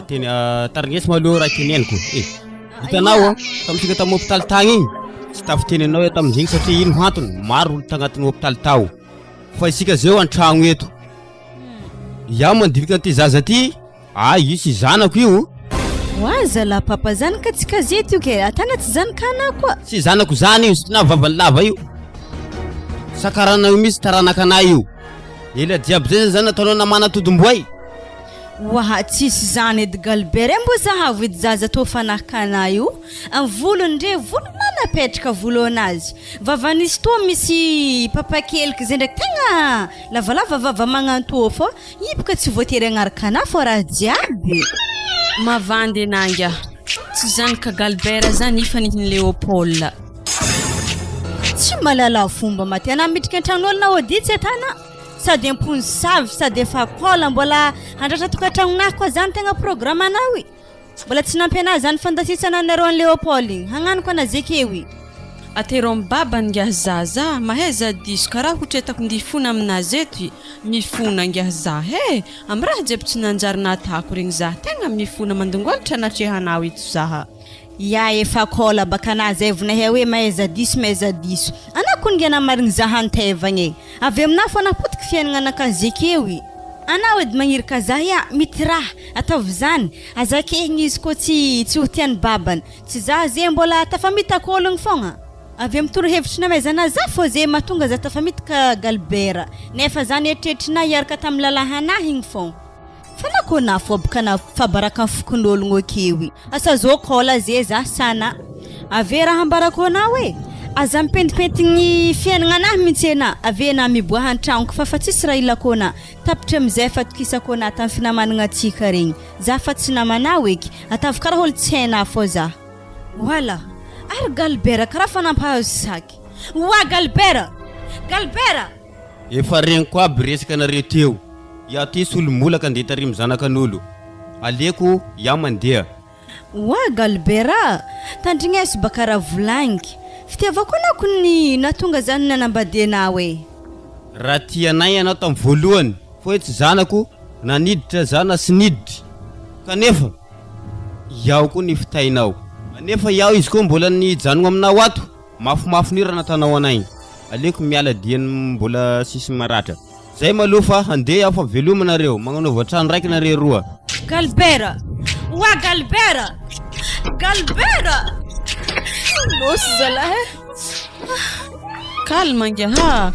Teny tarignesy malo raha teneniko. Hitanao tamintsika tamin'ny hôpitaly tagny igny. Tsy tafitenenao eto amin'izigny satria ino antony maro olo tagnatin'ny hôpitaly tao. Fa isika zao an-tragno eto. Iaho mandivika an'ity zaza ty. Io sy zanako io. Wazala papa zanaka tsy kazety io ke atana tsy zanaka anahy koa. Sy zanako zany io, sy na vavany lava io. Sakarana io misy taranaka anahy io. Ela diabo zay zany ataonao namana todomboay. Waha tsisy zany edy Galbert mbo zahavo edy zaza tô fanahaka anahy io. Amin'ny volony ndre volona napetraka volo anazy. Vavanisy tô misy papa keliky zay ndraiky tegna lavalava vava magnantô fô ipoka tsy voatery agnaraka anahy fô raha jiaby. Mavandy ananga. Tsy zanaka Galbert zany ifanitiny Léopold. Tsy malala fomba maty ana mitrika an-tragnon'olo na auditsy atana. Sady Mpamosavy sady efa kola mbola handratra tokantragnonahy koa zany tegna programme anao i. Mbola tsy nampianahy zany fandasisana nareo an Léopold igny. Hagnano koa na zekewi. Atero mbaba ngiah zaza maheza diso karaha hotretako ndifona aminazy eto mifona ngiah za he amraha jeby tsy nanjary natako regny za tegna mifona mandongolatra natrehanao ito zaha. Ya efa kola bakanazy evona hoe maheza diso. Ana kun ngena marigny zaha antevagny. Avy amina fo napotika fiainagna anakazekewi. Ana edy magnirika za ya mitraha ataovy zany azakehigny izy ko tsy hotiany babany. Tsy za ze mbola tafamitako ologno fogna. Avy amtoro hevitry na mezana za fô ze matonga za tafamitaka Galbert. Nefa zany eritreritrinay iaraka tamin'ny lalahanahy igny fogna. Fanako na fô bokana fabaraka fokon'ologno akewi. Asa zo kola ze za sana. Ave raha ambarako na hoe aza mipentipentigny fiainagna anahy mihitsy ena. Ave na miboaha an-tragnoko fa tsisy raha ilako na. Tapitra amizay fa tokisako na tamin'ny finamagnana atsika regny. Za fa tsy namana eky. Atavy karaha olo tsy hainah fô za. Voilà. Ary Galbert karaha fanampahazo saky. Wa Galbert. Efa regny koa aby resaka nareo teo. Iaho ty solomolaka andeha tarimy zanakan'olo. Aleko iaho mandeha. Wa Galbert, tandrignesy bakara volagniko. Fitiavako anako ny natonga zany nanambadianao e. Raha tianay anao tamin'ny voalohany, fô tsy zanako naniditra zana sy niditra. Kanefa iaho koa ny fitainao. Nefa iaho izy koa mbola ny janogno aminao ato. Mafimafy ny raha natanao anay. Aleko miala diany mbola sisy maratra. Zay malofa handeha iaho fa velomanareo magnanaova trano raiky nareo roa. Galbert. Wa Galbert. Nosy zalahy. Calme ngiah.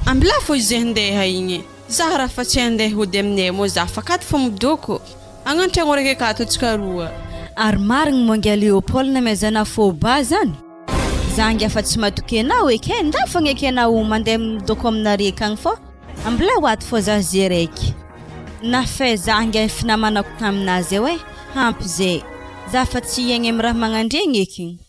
Ambla fo izy handeha igny. Za raha fa tsy handeha hody aminay mo za fakaty fo midoko. Agnantragno raiky akato tsika roa. Ary marigny mongia Léopold na mezana fô ba zany. Zangy afa tsy matoky anao eky ndafagna eky anao mandeha midoko aminareka agny fô ambla waty fô za ze raiky. Na fe zangy finamanako taminazy hoe hampy ze. Za fa tsy iaigny amin'ny raha magnandregny eky.